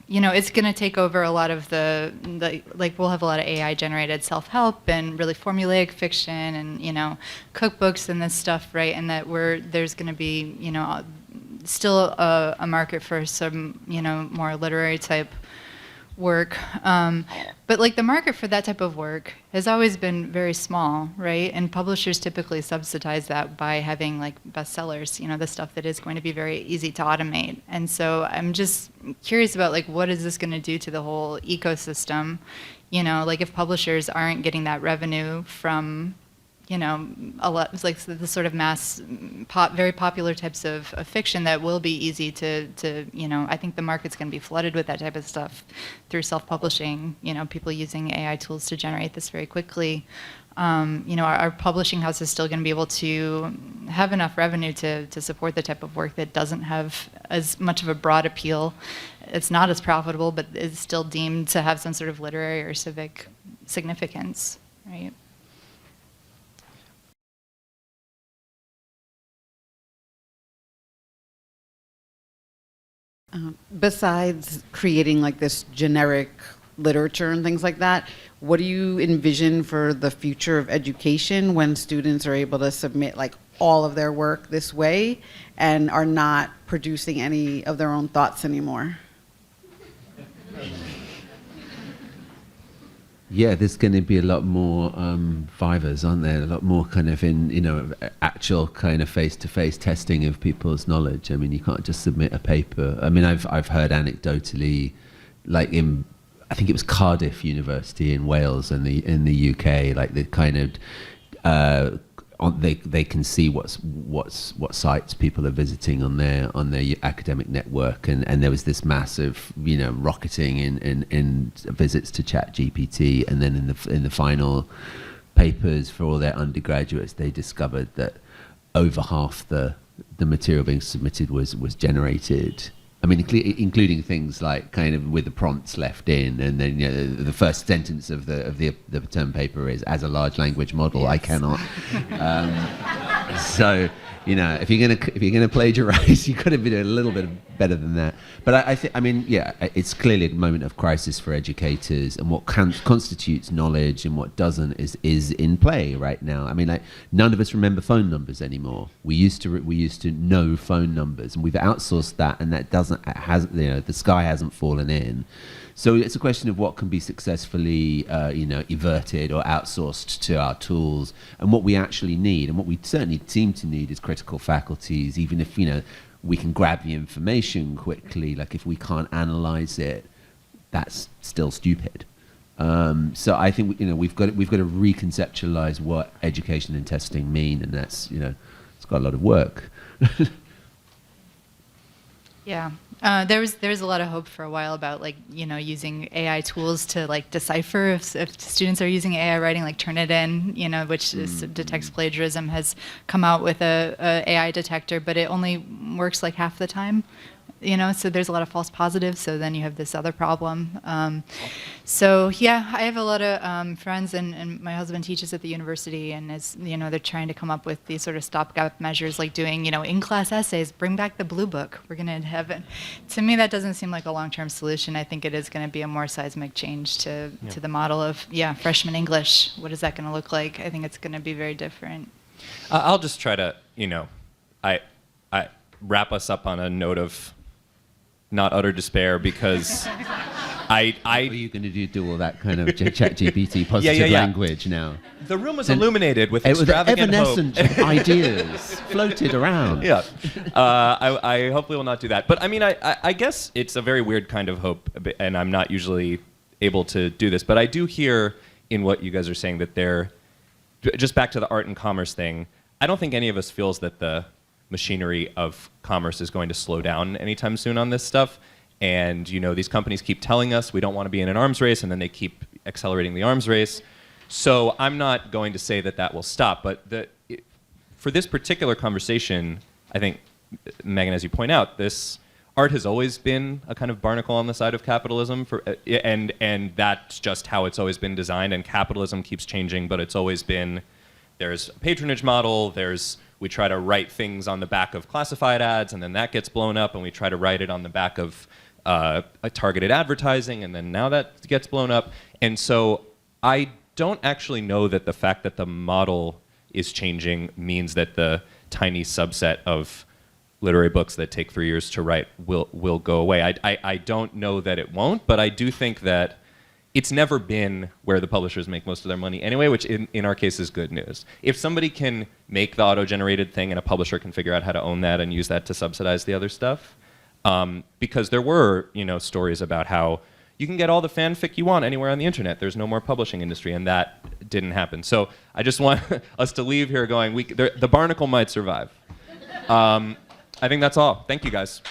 it's going to take over a lot of the we'll have a lot of AI generated self-help and really formulaic fiction and cookbooks and this stuff, right? And that there's going to be still a market for some more literary type work, but the market for that type of work has always been very small, right? And publishers typically subsidize that by having bestsellers, the stuff that is going to be very easy to automate. And so I'm just curious about what is this going to do to the whole ecosystem? If publishers aren't getting that revenue from a lot, the sort of mass, very popular types of fiction that will be easy to I think the market's going to be flooded with that type of stuff through self-publishing, people using AI tools to generate this very quickly. Our publishing house is still going to be able to have enough revenue to support the type of work that doesn't have as much of a broad appeal. It's not as profitable, but is still deemed to have some sort of literary or civic significance, right? Besides creating this generic literature and things like that, what do you envision for the future of education when students are able to submit all of their work this way and are not producing any of their own thoughts anymore? Yeah, there's going to be a lot more Fivers, aren't there? A lot more kind of actual kind of face-to-face testing of people's knowledge. I mean, you can't just submit a paper. I mean, I've heard anecdotally, I think it was Cardiff University in Wales and in the UK, the kind of they can see what sites people are visiting on their academic network, and there was this massive rocketing in visits to ChatGPT, and then in the final papers for all their undergraduates, they discovered that over half the material being submitted was generated. I mean, including things kind of with the prompts left in, and then the first sentence of the term paper is, as a large language model, yes. I cannot. So if you're gonna plagiarize, you've got to be doing a little bit better than that. But I mean, yeah, it's clearly a moment of crisis for educators, and what constitutes knowledge and what doesn't is in play right now. I mean, like, none of us remember phone numbers anymore. We used to know phone numbers, and we've outsourced that, and that the sky hasn't fallen in. So it's a question of what can be successfully, everted or outsourced to our tools, and what we actually need. And what we certainly seem to need is critical faculties, even if, we can grab the information quickly. Like, if we can't analyze it, that's still stupid. So I think, we've got to reconceptualize what education and testing mean, and that's, it's got a lot of work. Yeah. There was a lot of hope for a while about using AI tools to decipher if students are using AI writing, Turnitin, which detects plagiarism, has come out with a AI detector, but it only works half the time. So there's a lot of false positives. So then you have this other problem. So yeah, I have a lot of friends, and my husband teaches at the university, and they're trying to come up with these sort of stopgap measures, like doing in-class essays. Bring back the blue book. We're gonna have it. To me, that doesn't seem like a long-term solution. I think it is going to be a more seismic change to the model of freshman English. What is that going to look like? I think it's going to be very different. I'll just try to I wrap us up on a note of not utter despair, because Are you going to do all that kind of chat GPT positive language now? The room was illuminated with extravagant evanescent ideas floated around. Yeah. I hopefully will not do that. But I mean, I guess it's a very weird kind of hope, and I'm not usually able to do this, but I do hear in what you guys are saying that just back to the art and commerce thing, I don't think any of us feels that the machinery of commerce is going to slow down anytime soon on this stuff. And these companies keep telling us we don't want to be in an arms race, and then they keep accelerating the arms race. So I'm not going to say that will stop. But for this particular conversation, I think, Megan, as you point out, this art has always been a kind of barnacle on the side of capitalism, and that's just how it's always been designed. And capitalism keeps changing, but it's always been, there's a patronage model, we try to write things on the back of classified ads, and then that gets blown up, and we try to write it on the back of a targeted advertising, and then now that gets blown up. And so I don't actually know that the fact that the model is changing means that the tiny subset of literary books that take 3 years to write will go away. I don't know that it won't, but I do think that it's never been where the publishers make most of their money anyway, which in our case is good news. If somebody can make the auto-generated thing and a publisher can figure out how to own that and use that to subsidize the other stuff, because there were stories about how you can get all the fanfic you want anywhere on the internet. There's no more publishing industry, and that didn't happen. So I just want us to leave here going, the barnacle might survive. I think that's all. Thank you, guys.